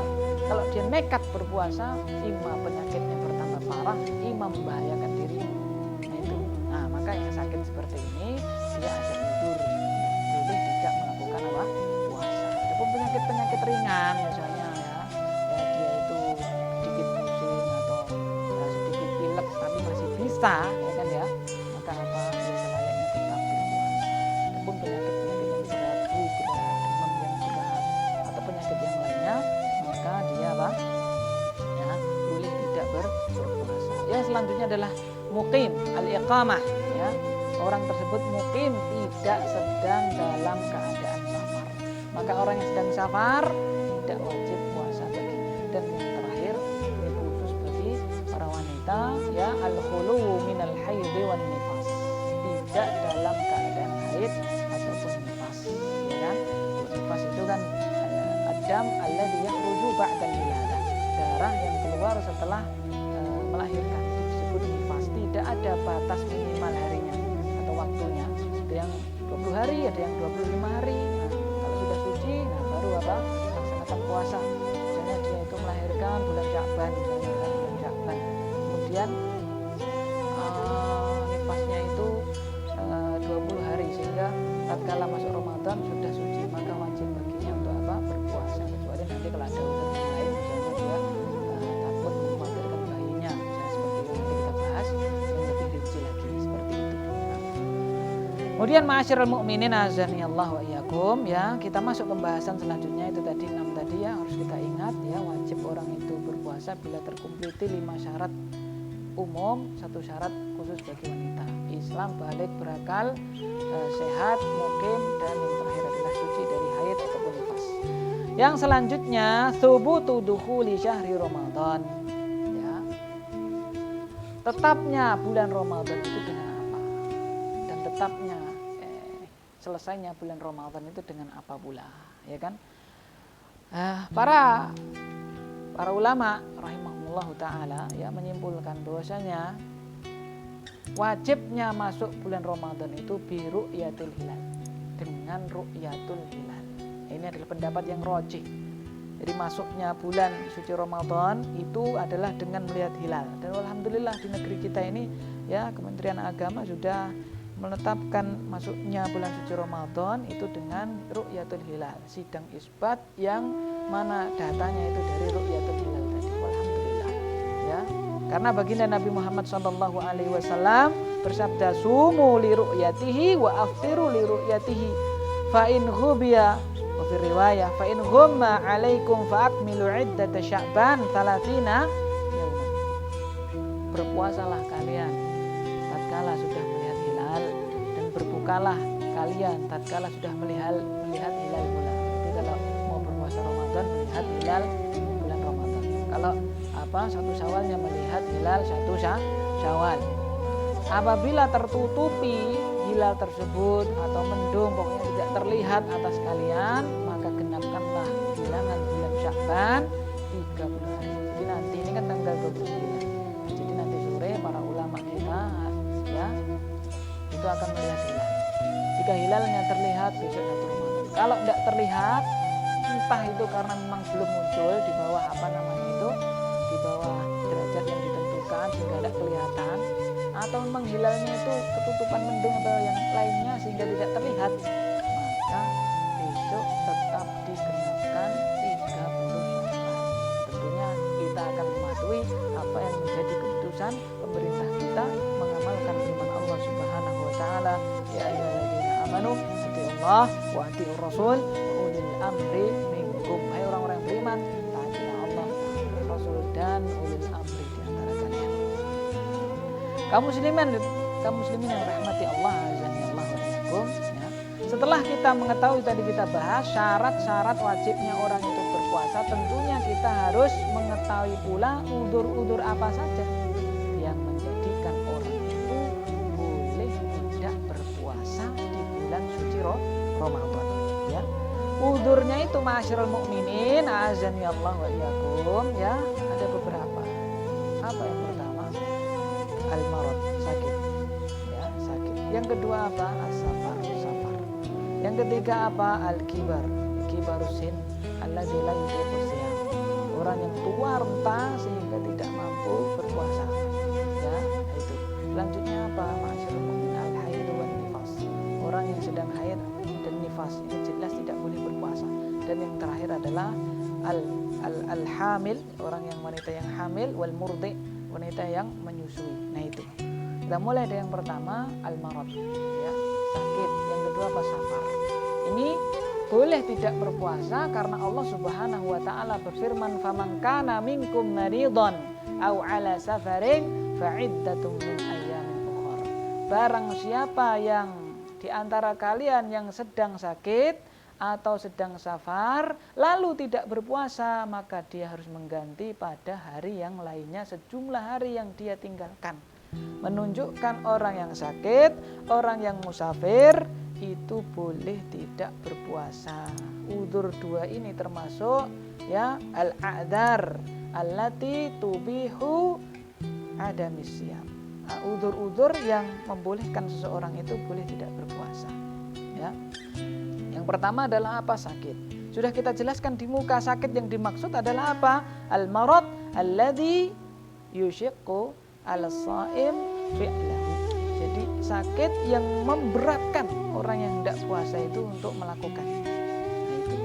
Kalau dia nekat berpuasa, ima penyakitnya bertambah parah, ima membahayakan dirinya. Nah itu. Nah, maka yang sakit seperti ini dia ada udzur, boleh tidak melakukan apa? Puasa. Adapun penyakit-penyakit ringan ringan misalnya ya dia itu sedikit pusing atau sedikit pilek tapi masih bisa ya kan ya, maka apa dia selayaknya tetap berpuasa. Adapun penyakit-penyakit yang berat, flu berat, demam yang berat atau penyakit yang lainnya, maka dia apa ya boleh tidak berpuasa. Yang selanjutnya adalah muqim al-iqamah ya. Orang tersebut muqim, tidak sedang dalam keadaan safar. Maka orang yang sedang safar tidak wajib puasa baginya. Dan yang terakhir ini khusus bagi para wanita ya, al-khulu minal haidhi wan nifas. Tidak dalam keadaan haid ataupun nifas ya kan. Nifas itu kan ad-dam alladhi yakhruju ba'dal wiladah. Darah yang keluar setelah melahirkan itu disebut nifas. Tidak ada batas minimal harinya atau waktunya. Ada yang 20 hari, ada yang 25 hari. Nah, kalau sudah suci, nah baru apa? Laksanakan puasa. Misalnya dia itu melahirkan bulan Sya'ban, misalnya kan bulan Sya'ban. Kemudian nifasnya itu 20 hari sehingga tatkala masuk Ramadan sudah suci, maka wajib baginya untuk apa? Berpuasa. Kecuali nanti kalau ada urusan yang lain, misalnya dia takut mengkhawatirkan bayinya, misalnya seperti yang nanti kita bahas yang lebih rinci lagi seperti itu. Kemudian ma'asyiral mukminin azanillah wa iyyakum ya, kita masuk pembahasan selanjutnya itu tadi 6 tadi ya, harus kita ingat ya, wajib orang itu berpuasa bila terkumpliti 5 syarat umum, 1 syarat khusus bagi wanita. Islam, balik, berakal, sehat, mukim, dan yang terakhir adalah suci dari haid ataupun nifas. Yang selanjutnya thubutu dukhuli syahri Ramadan ya. Tetapnya bulan Ramadan itu dengan apa? Dan tetapnya selesainya bulan Ramadan itu dengan apa pula, ya kan? Para ulama rahimahumullah taala ya menyimpulkan bahwasanya wajibnya masuk bulan Ramadan itu bi ru'yatil hilal, dengan ru'yatul hilal. Ini adalah pendapat yang rajih. Jadi masuknya bulan suci Ramadan itu adalah dengan melihat hilal. Dan alhamdulillah di negeri kita ini ya, Kementerian Agama sudah menetapkan masuknya bulan suci Ramadan itu dengan ru'yatul hilal, sidang isbat yang mana datanya itu dari ru'yatul hilal tadi. Alhamdulillah ya. Karena baginda Nabi Muhammad SAW bersabda, sumu li ru'yatihi wa aftiru li ru'yatihi fa in ghubiya wa fi riwayah fa in ghumma alaikum fa akmilu iddata sya'ban 30 yauman. Berpuasalah kalian tatkala sudah melihat hilal, dan berbukalah kalian tatkala sudah melihat hilal bulan. Jadi kalau mau berpuasa Ramadan melihat hilal bulan Ramadan. Kalau satu Syawalnya melihat hilal 1 Syawal. Apabila tertutupi hilal tersebut atau mendung, pokoknya tidak terlihat atas kalian, maka genapkanlah bilangan bulan Sya'ban 30 hari. Jadi nanti ini kan tanggal 29. Jadi nanti sore para ulama kita ya itu akan melihat hilal. Jika hilalnya terlihat besok 1 Ramadan. Kalau tidak terlihat, entah itu karena memang belum muncul di bawah di bawah derajat yang ditentukan sehingga tidak kelihatan, atau memang hilalnya itu ketutupan mendung atau yang lainnya sehingga tidak terlihat, maka besok tetap dikenakan 30 Sya'ban. Tentunya kita akan mematuhi apa yang menjadi keputusan pemerintah kita, mengamalkan firman Allah Subhanahu wa taala, ya ayyuhalladzina amanu atiiullah wa atiiur rasul wa ulil amri minkum. Hai orang-orang yang beriman, taatilah Allah, Rasul dan ulil amri di antara kalian. Kaum muslimin yang rahmati Allah azanillah wa iyyakum ya. Setelah kita mengetahui tadi kita bahas syarat-syarat wajibnya orang itu berpuasa, tentunya kita harus mengetahui pula udzur-udzur apa saja yang menjadikan orang itu boleh tidak berpuasa di bulan suci Ramadan ya. Udzurnya itu ma'asyiral mukminin azanillah wa iyyakum ya, ada beberapa. Apa yang pertama? Al-marad, sakit ya, sakit. Yang kedua apa? As-safar, safar. Yang ketiga apa? Al-kibar, kibarusin alladzi la yutiqu shiyam. Orang yang tua renta sehingga tidak mampu berpuasa ya, itu. Selanjutnya apa? Ma'asyiral mukminin al-haid wan nifas. Orang yang sedang haid dan nifas ini jelas tidak boleh berpuasa. Dan yang terakhir adalah al-hamil, orang yang wanita yang hamil, wal murdi, wanita yang menyusui. Nah itu. Kita mulai dari yang pertama al-marad, ya, sakit. Yang kedua apa? Safar. Ini boleh tidak berpuasa karena Allah Subhanahu wa taala berfirman, "Faman kana minkum maridhan aw ala safarin fa'iddatun min ayyamin ukhra." Barang siapa yang di antara kalian yang sedang sakit atau sedang safar lalu tidak berpuasa, maka dia harus mengganti pada hari yang lainnya sejumlah hari yang dia tinggalkan. Menunjukkan orang yang sakit, orang yang musafir itu boleh tidak berpuasa. Udzur dua ini termasuk ya al-a'dzar allati tubihu adamis siyam. Udzur-udzur yang membolehkan seseorang itu boleh tidak berpuasa. Ya. Yang pertama adalah apa? Sakit. Sudah kita jelaskan di muka, sakit yang dimaksud adalah apa? Al-marad alladzi yushiqqu al-shaim fi'lahu. Jadi sakit yang memberatkan orang yang tidak puasa itu untuk melakukan. Nah, itu.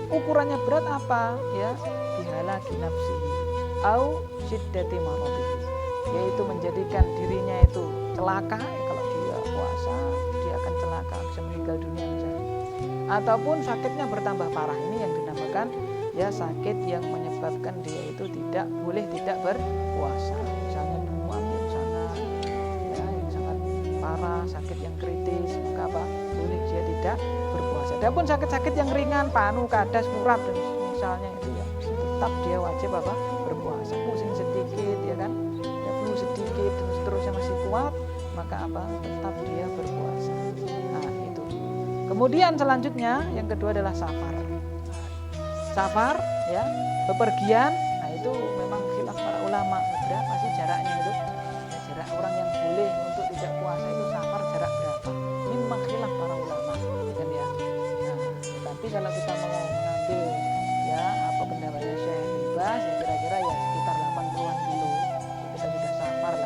Ukurannya berat apa? Ya, bihalaki nafsihi au syiddati maradihi. Yaitu menjadikan dirinya itu celaka, ya, kalau dia puasa dia akan celaka, bisa meninggal dunia misalnya. Ataupun sakitnya bertambah parah, ini yang dinamakan ya sakit yang menyebabkan dia itu tidak boleh tidak berpuasa. Misalnya demam yang sangat parah, sakit yang kritis, maka apa? Boleh dia tidak berpuasa. Adapun sakit-sakit yang ringan, panu, kadas, murab dan misalnya itu ya tetap dia wajib apa? Berpuasa. Pusing sedikit ya kan? Sedikit dan seterusnya masih kuat, maka apa? Tetap dia berpuasa. Nah, itu. Kemudian selanjutnya yang kedua adalah safar. Safar ya, bepergian. Nah, itu memang khilaf para ulama, berapa sih jaraknya itu? Ya, jarak orang yang boleh untuk tidak puasa itu safar jarak berapa? Ini memang khilaf para ulama, kan ya. Nah, tapi kalau kita mau mengambil ya apa pendapatnya Syekh Ibas, ya kira-kira ya sekitar 80-an kilo.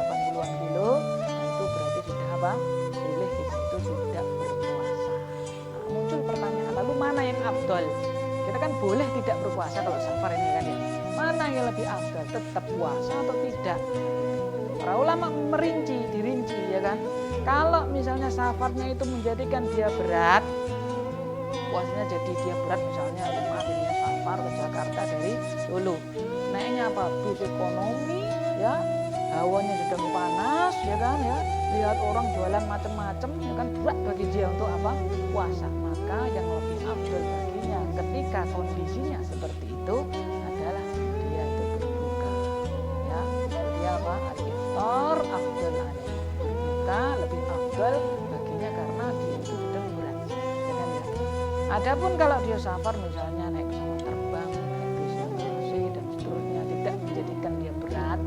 80-an kilo, nah itu berarti sudah apa? Boleh kita itu sudah berpuasa. Nah, muncul pertanyaan, lalu mana yang afdal? Kita kan boleh tidak berpuasa kalau safar ini kan ya. Mana yang lebih afdal? Tetap puasa atau tidak? Para ulama dirinci ya kan. Kalau misalnya safarnya itu menjadikan dia berat, puasanya jadi dia berat, misalnya maaf ini safar ke Jakarta dari Solo. Naiknya apa? Bis ekonomi ya. Hawanya sedang panas ya kan ya, lihat orang jualan macam-macam ya kan, berat bagi dia untuk apa? Puasa. Maka yang lebih afdal baginya ketika kondisinya seperti itu adalah dia itu berbuka ya. Dia apa? Al-iftar afdal alaih. Berbuka lebih afdal baginya karena dia itu sedang berat ya kan ya. Adapun kalau dia safar misalnya naik pesawat terbang, naik bis yang bersih dan seterusnya, tidak menjadikan dia berat,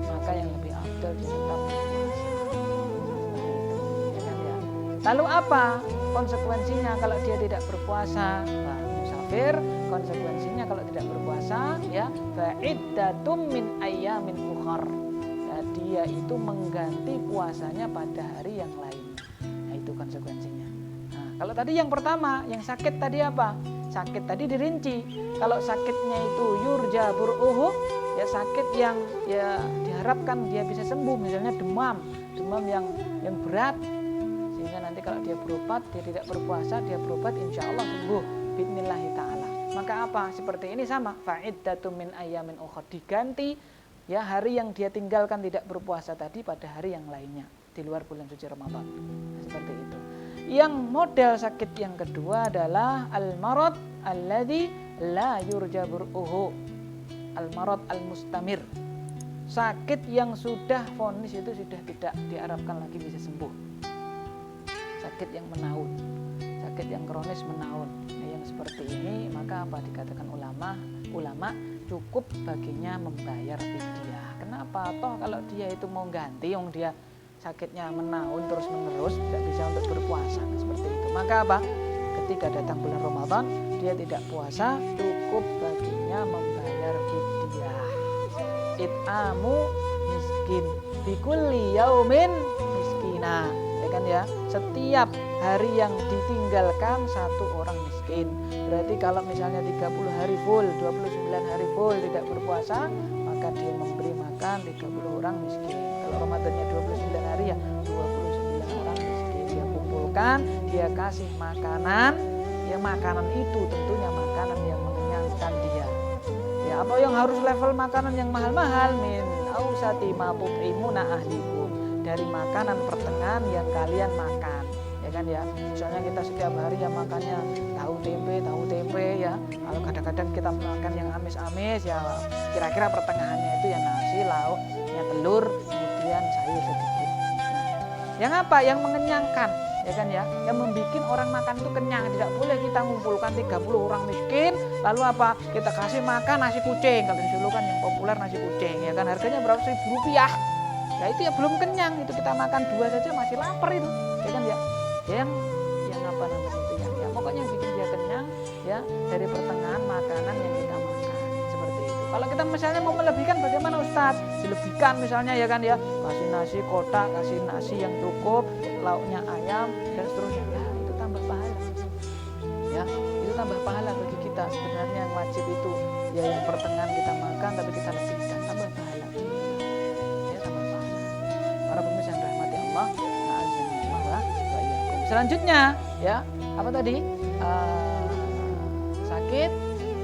maka yang lebih afdal dia tetap berpuasa. Seperti itu, ya kan ya. Lalu apa konsekuensinya kalau dia tidak berpuasa? Nah, musafir, konsekuensinya kalau tidak berpuasa ya fa'iddatum min ayyamin ukhar. Ya, dia itu mengganti puasanya pada hari yang lain. Nah, itu konsekuensinya. Nah, kalau tadi yang pertama, yang sakit tadi apa? Sakit tadi dirinci. Kalau sakitnya itu yurja bur'uhu, ya sakit yang ya diharapkan dia bisa sembuh, misalnya demam yang berat, sehingga nanti kalau dia berobat, dia tidak berpuasa, dia berobat insya Allah sembuh bi'idnillahi ta'ala. Maka apa? Seperti ini sama, fa'iddatum min ayyamin ukhra, diganti ya hari yang dia tinggalkan tidak berpuasa tadi pada hari yang lainnya di luar bulan suci Ramadan. Nah, seperti itu. Yang model sakit yang kedua adalah al-marad alladzi la yurja bur'uhu, al-marad al-mustamir, sakit yang sudah vonis itu sudah tidak diharapkan lagi bisa sembuh, sakit yang menaun, sakit yang kronis menaun. Nah, yang seperti ini maka apa dikatakan ulama cukup baginya membayar fidyah. Kenapa? Toh kalau dia itu mau ganti, yang dia sakitnya menaun terus menerus tidak bisa untuk berpuasa, nah, seperti itu. Maka apa? Ketika datang bulan Ramadan dia tidak puasa, cukup baginya membayar fidyah. It'amu miskin bikulli yaumin miskina, ya kan ya. setiap hari yang ditinggalkan satu orang miskin. Berarti kalau misalnya 30 hari full, 29 hari full tidak berpuasa, maka dia memberi makan 30 orang miskin. Kalau Ramadannya 29 hari ya 29 orang miskin. Dia kumpulkan, dia kasih makanan. Ya makanan itu tentunya makanan yang mengenyangkan dia. Ya apa yang harus level makanan yang mahal-mahal? Min ausati ma tut'imuna ahlikum, dari makanan pertengahan yang kalian makan. Ya kan ya, misalnya kita setiap hari ya makannya tahu tempe ya. Kalau kadang-kadang kita makan yang amis-amis ya, kira-kira pertengahannya itu ya nasi, lauk, ya telur, kemudian sayur sedikit. Nah, yang apa? Yang mengenyangkan, ya kan ya, yang membuat orang makan itu kenyang. Tidak boleh kita ngumpulkan 30 orang miskin, lalu apa? Kita kasih makan nasi kucing. Kalau di Solo kan yang populer nasi kucing, ya kan harganya berapa Rp1.000. Ya itu ya belum kenyang, itu kita makan 2 saja masih lapar itu, ya kan ya. Yang apa namanya itu ya pokoknya yang bikin dia kenyang ya dari pertengahan makanan yang kita makan, seperti itu. Kalau kita misalnya mau melebihkan bagaimana Ustadz? Dilebihkan misalnya ya kan ya, kasih nasi kotak, kasih nasi yang cukup, lauknya ayam dan seterusnya, ya itu tambah pahala. Ya itu tambah pahala bagi kita. Sebenarnya yang wajib itu ya yang pertengahan kita makan tapi kita lebihkan, tambah pahala. Ya tambah pahala. Para pemirsa yang rahmati Allah, selanjutnya ya apa tadi, sakit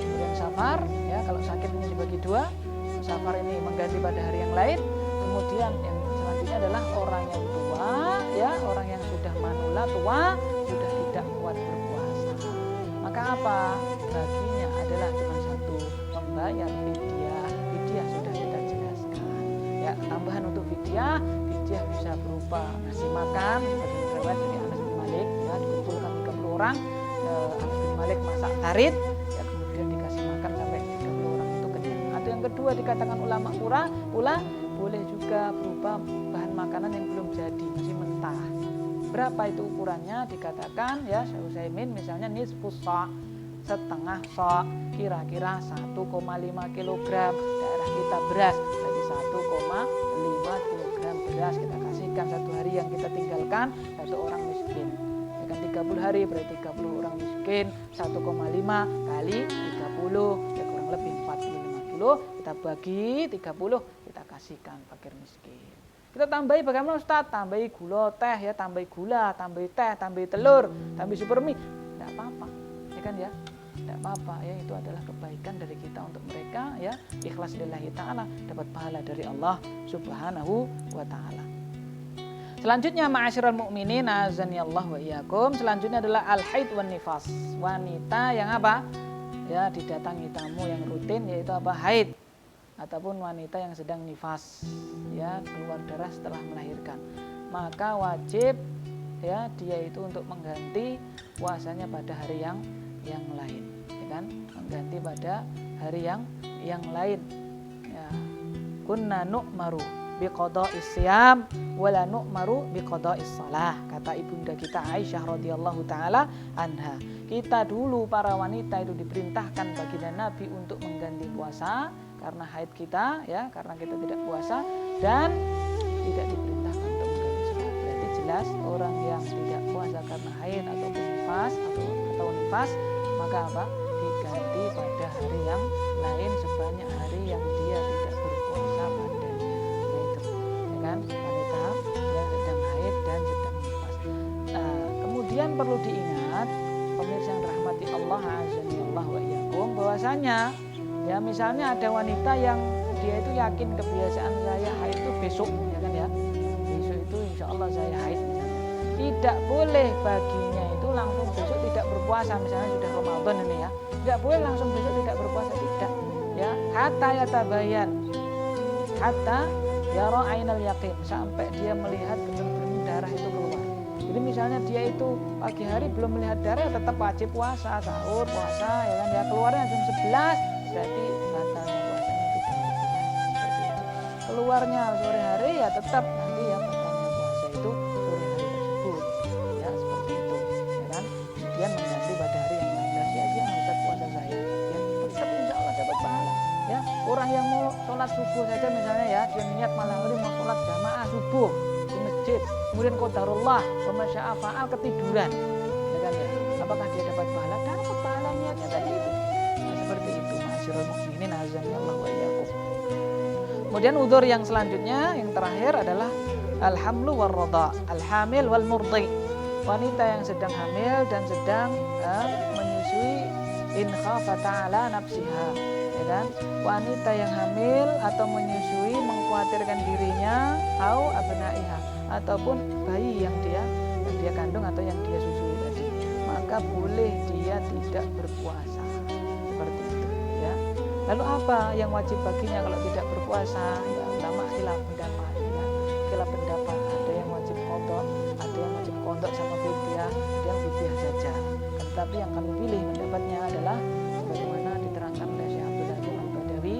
kemudian safar ya. Kalau sakit ini dibagi 2, safar ini mengganti pada hari yang lain. Kemudian yang selanjutnya adalah orang yang tua ya, orang yang sudah manula tua, sudah tidak kuat berpuasa, maka apa baginya adalah cuma satu, membayar fidyah. Fidyah sudah kita jelaskan ya, tambahan untuk fidyah bisa berupa ngasih makan sebagai riwayat dari Anas bin Malik ya, dikumpulkan 30 orang, Anas bin Malik masak tarit ya, kemudian dikasih makan sampai 30 orang itu kenyang. Atau yang kedua dikatakan ulama pula boleh juga berupa bahan makanan yang belum jadi, masih mentah. Berapa itu ukurannya? Dikatakan ya Syekh Utsaimin misalnya nisfus sa', setengah sa', kira-kira 1,5 kg. Daerah kita beras berarti 1,5 kg beras kita kasihkan satu hari yang kita tinggalkan satu orang miskin. Ya kan 30 hari berarti 30 orang miskin, 1,5 kali 30 ya kurang lebih 45 kilo, kita bagi 30, kita kasihkan fakir miskin. Kita tambahi bagaimana Ustaz? Tambahi gula teh ya, tambahi gula, tambahi teh, tambahi telur, tambahi supermi, tidak apa-apa, ya kan ya, tidak apa-apa ya. Itu adalah kebaikan dari kita untuk mereka ya, ikhlas lillahi ta'ala, dapat pahala dari Allah subhanahu wa ta'ala. Selanjutnya ma'asyiral mu'minin azanillah wa iyyakum, selanjutnya adalah al-haid wan nifas, wanita yang apa ya, didatangi tamu yang rutin, yaitu apa, haid, ataupun wanita yang sedang nifas ya, keluar darah setelah melahirkan, maka wajib ya dia itu untuk mengganti puasanya pada hari yang lain, ya kan, mengganti pada hari yang lain ya. Kunna nu'maru biqada'is siyam wala nu'maru biqada'is shalah, kata ibunda kita Aisyah radhiyallahu taala anha. Kita dulu para wanita itu diperintahkan baginda Nabi untuk mengganti puasa karena haid kita ya, karena kita tidak puasa, dan tidak diperintahkan untuk mengganti sholat. Berarti jelas orang yang tidak puasa karena haid ataupun nifas atau nifas, maka apa, diganti pada hari yang lain sebanyak hari yang dia tidak berpuasa padanya, yaitu ya kan, wanita yang sedang haid dan sedang nifas. Nah, kemudian perlu diingat pemirsa yang rahmati Allah azanillah wa iyyakum, bahwasanya ya misalnya ada wanita yang dia itu yakin kebiasaan saya haid itu besok, ya kan ya, besok itu insya Allah saya haid misalnya. Tidak boleh baginya itu langsung besok tidak berpuasa, misalnya sudah Ramadan ini ya, tidak boleh langsung besok tidak berpuasa, tidak ya, hatta yatabayan, hatta yara ainal yaqin, sampai dia melihat benar-benar darah itu keluar. Jadi misalnya dia itu pagi hari belum melihat darah, tetap wajib puasa, sahur puasa ya kan ya, keluarnya jam 11 berarti batalnya puasanya itu jam 11, seperti itu. Keluarnya sore hari ya tetap nanti ya batalnya puasa itu sore hari tersebut ya, seperti itu ya kan. Kemudian mengganti pada hari yang lain, sia-sia Ustaz puasa saya ya, tetap insya Allah dapat pahala ya. Orang yang mau sholat subuh saja misalnya ya, dia niat malam hari mau sholat jamaah subuh di masjid, kemudian qadarullah masya'a fa'al ketiduran, ya kan ya. Apakah dia dapat pahala? Dapat pahala niatnya tadi itu. Nah, seperti itu ma'asyiral mukminin azanillahu wa iyyakum. Kemudian udzur yang selanjutnya yang terakhir adalah al-hamlu war-radha, al-hamil wal murdi. Wanita yang sedang hamil dan sedang menyusui in khafata ala nafsiha, ya kan? Wanita yang hamil atau menyusui mengkhawatirkan dirinya au abnaiha ataupun bayi yang dia kandung atau yang dia susui tadi, maka boleh dia tidak berpuasa. Seperti itu, ya. Lalu apa yang wajib baginya kalau tidak berpuasa? Ya, ulama khilaf pendapat, ya. Khilaf pendapat, ada yang wajib qadha, ada yang wajib qadha sama fidyah, ada yang fidyah saja. Tetapi yang kami pilih pendapatnya adalah sebagaimana diterangkan oleh Syekh Abdul Hakim Al-Badawi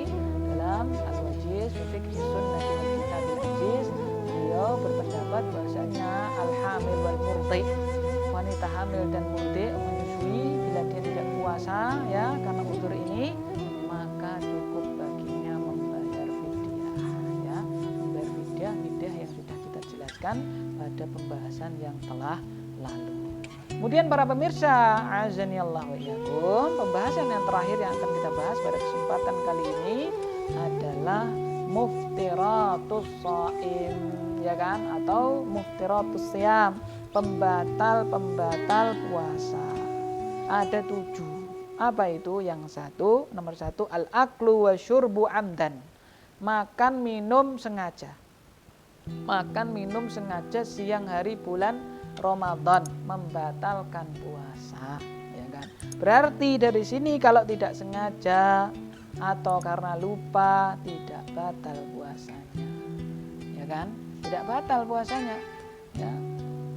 dalam Al-Wajiz fi Fiqh Sunnah wal Kitab Al-Aziz. Beliau berpendapat bahwasanya al-hamil wal murdi, wanita hamil dan murdi menyusui bila dia tidak puasa, ya, karena udzur ini, maka cukup baginya membayar fidyah, ya, membayar fidyah yang sudah kita jelaskan pada pembahasan yang telah lalu. Kemudian para pemirsa azanillahu wa iyyakum, pembahasan yang terakhir yang akan kita bahas pada kesempatan kali ini adalah muftiratus shaim, ya kan, atau muftiratus syam, pembatal puasa. Ada 7. Apa itu? Yang satu, nomor 1, al-aklu wa syurbu amdan, makan minum sengaja. Makan minum sengaja siang hari bulan Ramadan membatalkan puasa, ya kan? Berarti dari sini kalau tidak sengaja atau karena lupa tidak batal puasanya, ya kan? Tidak batal puasanya, ya.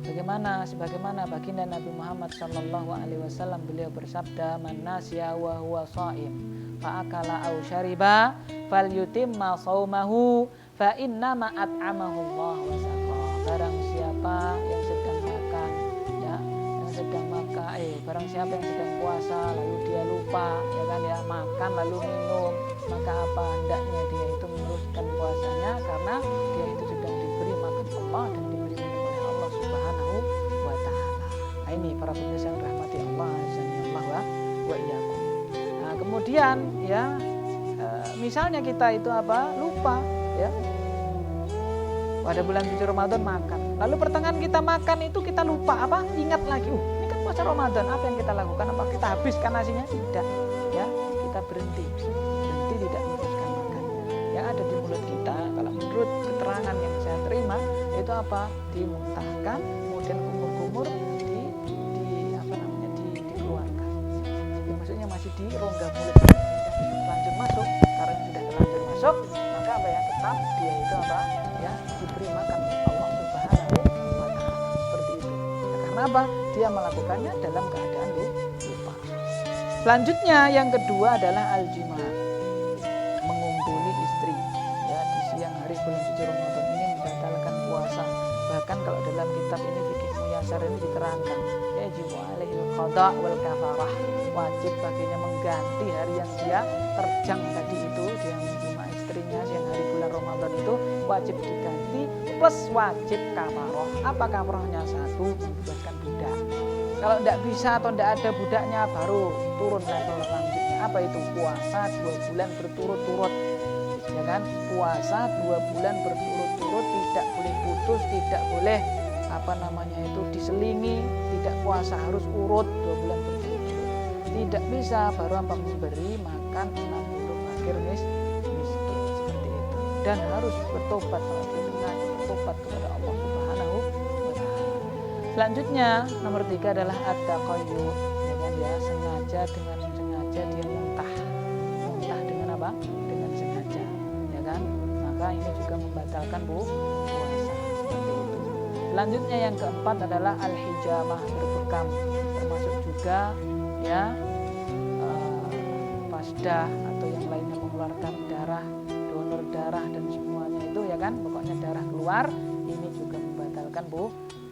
Sebagaimana baginda Nabi Muhammad SAW, beliau bersabda, man nasiya wa huwa shaim fa akala aw syariba falyutimma shaumahu fa innama at'amahu Allah wa saqa. Barang siapa yang sedang makan, ya, barang siapa yang sedang puasa lalu dia lupa, ya kan, ya, makan lalu minum, maka apa hendaknya dia itu meneruskan puasanya karena dia itu sedang diberi makan Allah dan diberi minum oleh Allah Subhanahu wa taala. Nah, ini para pemirsa yang rahmati Allah azanillahu wa iyyakum. Nah, kemudian, ya, misalnya kita itu lupa, ya, pada bulan suci Ramadan makan, lalu pertengahan kita makan itu kita lupa, ingat lagi, ini kan puasa Ramadan, apa yang kita lakukan? Apa kita habiskan nasinya? Tidak, ya, kita berhenti tidak meneruskan makan. Yang ada di mulut kita, kalau menurut keterangan yang saya terima, itu dimuntahkan, kemudian kumur-kumur dikeluarkan. Ya, maksudnya masih di rongga mulut, lanjut masuk, karena sudah terlanjur masuk, maka tetap dia itu diberi makan Allah Subhanahu wa taala. Seperti itu. Ya, karena dia melakukannya dalam keadaan lupa. Selanjutnya yang kedua adalah al-jima, mengumpuli istri, ya, di siang hari bulan suci Ramadan ini membatalkan puasa. Bahkan kalau dalam kitab ini Fiqh Muyasar ini diterangkan, yajibu alaihil qada wal kafarah, wajib baginya mengganti hari yang dia terjang tadi itu, dia menjumpa istrinya siang hari bulan Ramadan itu wajib diganti plus wajib kafaroh. Apa kafarohnya? 1, membebaskan budak. Kalau tidak bisa atau tidak ada budaknya, baru turun level selanjutnya. Apa itu? Puasa 2 bulan berturut-turut, ya kan? Puasa 2 bulan berturut-turut, tidak boleh putus, tidak boleh diselingi, tidak puasa harus urut 2 bulan berturut-turut. Tidak bisa, baru memberi makan 60 fakir miskin, seperti itu. Dan harus bertobat kepada Allah Subhanahu wa taala. Selanjutnya nomor 3 adalah at-taqayyud, ya kan, ya, sengaja dia muntah dengan dengan sengaja, ya kan, maka ini juga membatalkan puasa, seperti itu. Selanjutnya yang keempat adalah al-hijamah, berbekam, termasuk juga, ya, fasdah atau yang lainnya mengeluarkan darah, donor darah dan semuanya itu, ya kan, pokoknya darah keluar, ini juga membatalkan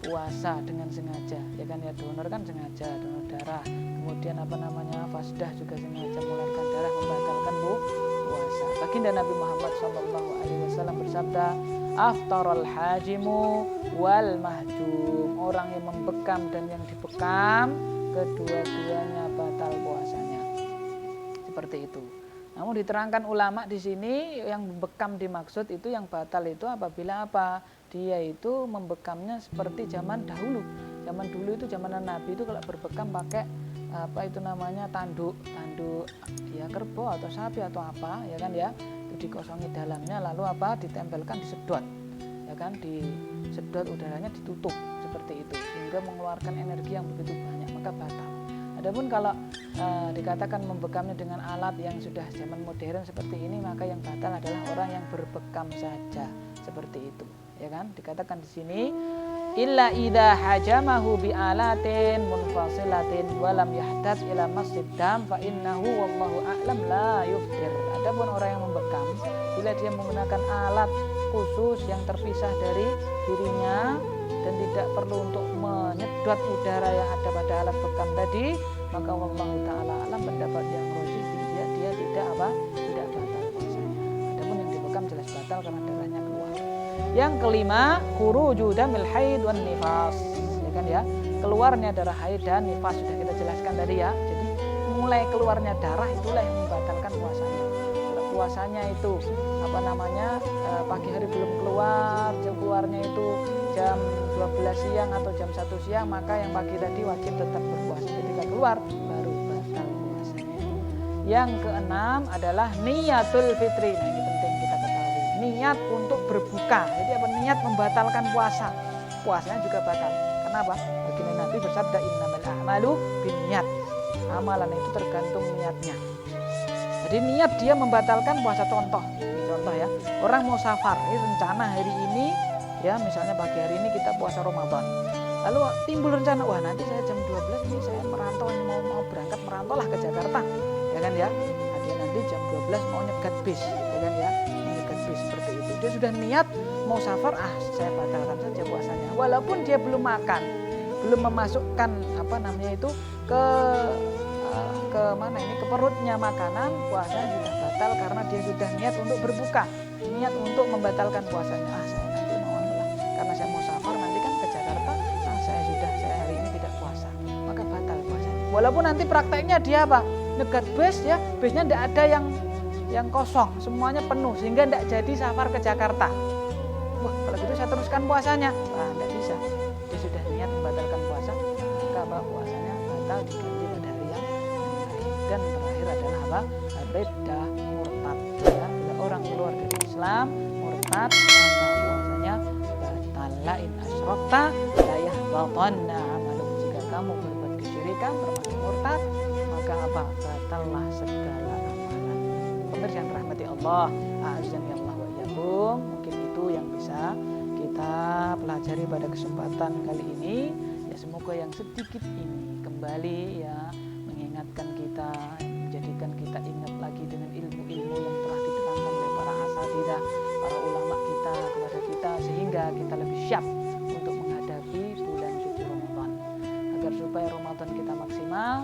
puasa dengan sengaja, ya kan, ya, donor kan sengaja, donor darah, kemudian fasdah juga sengaja mengeluarkan darah, membatalkan puasa. Baginda Nabi Muhammad SAW bersabda, aftarul hajimu wal mahjum. Orang yang membekam dan yang dibekam, kedua-duanya batal puasanya. Seperti itu. Namun diterangkan ulama di sini yang membekam dimaksud itu yang batal itu apabila apa? Dia itu membekamnya seperti zaman dahulu. Zaman dulu itu zaman Nabi itu kalau berbekam pakai apa itu namanya tanduk ya kerbau atau sapi atau apa ya kan ya. Itu dikosongi dalamnya lalu apa? Ditempelkan disedot. Ya kan disedot udaranya ditutup seperti itu sehingga mengeluarkan energi yang begitu banyak maka batal. Adapun kalau dikatakan membekamnya dengan alat yang sudah zaman modern seperti ini maka yang batal adalah orang yang berbekam saja seperti itu ya kan dikatakan di sini illa idza hajamahu bi alatin munfasilatin wa lam yahtad ila masjid dam fa innahu wallahu a'lam la yuftir. Adapun orang yang membekam bila dia menggunakan alat khusus yang terpisah dari dirinya dan tidak perlu untuk menyedot udara yang ada pada alat bekam tadi maka wallahu taala alam pendapat yang rajih dia tidak batal puasanya. Adapun yang dibekam jelas batal karena darahnya keluar. Yang kelima khuruju damil haid wan nifas ya kan ya keluarnya darah haid dan nifas sudah kita jelaskan tadi ya. Jadi mulai keluarnya darah itulah yang membatalkan puasanya. Kalau puasanya itu pagi hari belum keluar, jam keluarnya itu jam 12 siang atau jam 1 siang maka yang pagi tadi wajib tetap berpuasa. Ketika keluar baru batal puasanya. Yang keenam adalah niyatul fitri. Nah ini penting kita ketahui. Niat untuk berbuka. Jadi apa? Niat membatalkan puasa. Puasanya juga batal. Kenapa? Baginda Nabi bersabda innamal a'malu binniyat. Amalan itu tergantung niatnya. Jadi niat dia membatalkan puasa. Contoh ya, orang mau safar, ini rencana hari ini ya misalnya pagi hari ini kita puasa Ramadan. Lalu timbul rencana, wah nanti saya jam 12 ini saya merantau, ini mau berangkat merantau lah ke Jakarta. Ya kan ya. Nanti jam 12 mau nyegat bis, ya kan ya. Nyegat bis seperti itu. Dia sudah niat mau safar, saya batalkan saja puasanya. Walaupun dia belum makan, belum memasukkan ke perutnya makanan, puasanya sudah batal karena dia sudah niat untuk berbuka, niat untuk membatalkan puasanya. Saya nanti mau karena saya mau safar nanti kan ke Jakarta, saya hari ini tidak puasa, maka batal puasanya. Walaupun nanti prakteknya dia nyegat bis ya, bisnya tidak ada yang kosong, semuanya penuh sehingga tidak jadi safar ke Jakarta. Wah kalau gitu saya teruskan puasanya, tidak bisa. Dia sudah niat membatalkan puasa, maka puasanya batal diganti pada hari yang lain. Dan terakhir adalah riddah murtad. Ya, bila orang keluar dari Islam murtad maka puasanya batal. La in asyrakta la yahbatanna amaluk. Jika kamu berbuat kesyirikan termasuk murtad maka batallah segala amalan. Pemirsa yang rahmati Allah, a'azzani Allah wa iyyakum. Mungkin itu yang bisa kita pelajari pada kesempatan kali ini. Ya semoga yang sedikit ini kembali ya mengingatkan kita, menjadikan kita ingat lagi dengan ilmu-ilmu yang telah diterangkan oleh para asatidzah, para ulama kita kepada kita sehingga kita lebih siap untuk menghadapi bulan suci Ramadan. Agar supaya Ramadan kita maksimal,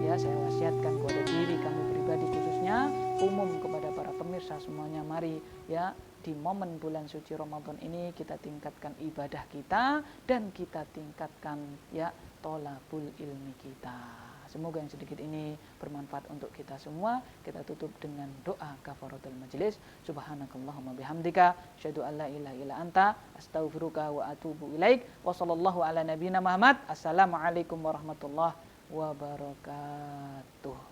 ya saya wasiatkan kepada diri kamu pribadi khususnya, umum kepada para pemirsa semuanya, mari ya di momen bulan suci Ramadan ini kita tingkatkan ibadah kita dan kita tingkatkan ya tolabul ilmi kita. Semoga yang sedikit ini bermanfaat untuk kita semua. Kita tutup dengan doa kafaratul majlis. Subhanakallahumma bihamdika asyhadu an la ilaha illa anta astaghfiruka wa atubu ilaik. Wa sallallahu ala nabiyyina Muhammad. Assalamualaikum warahmatullahi wabarakatuh.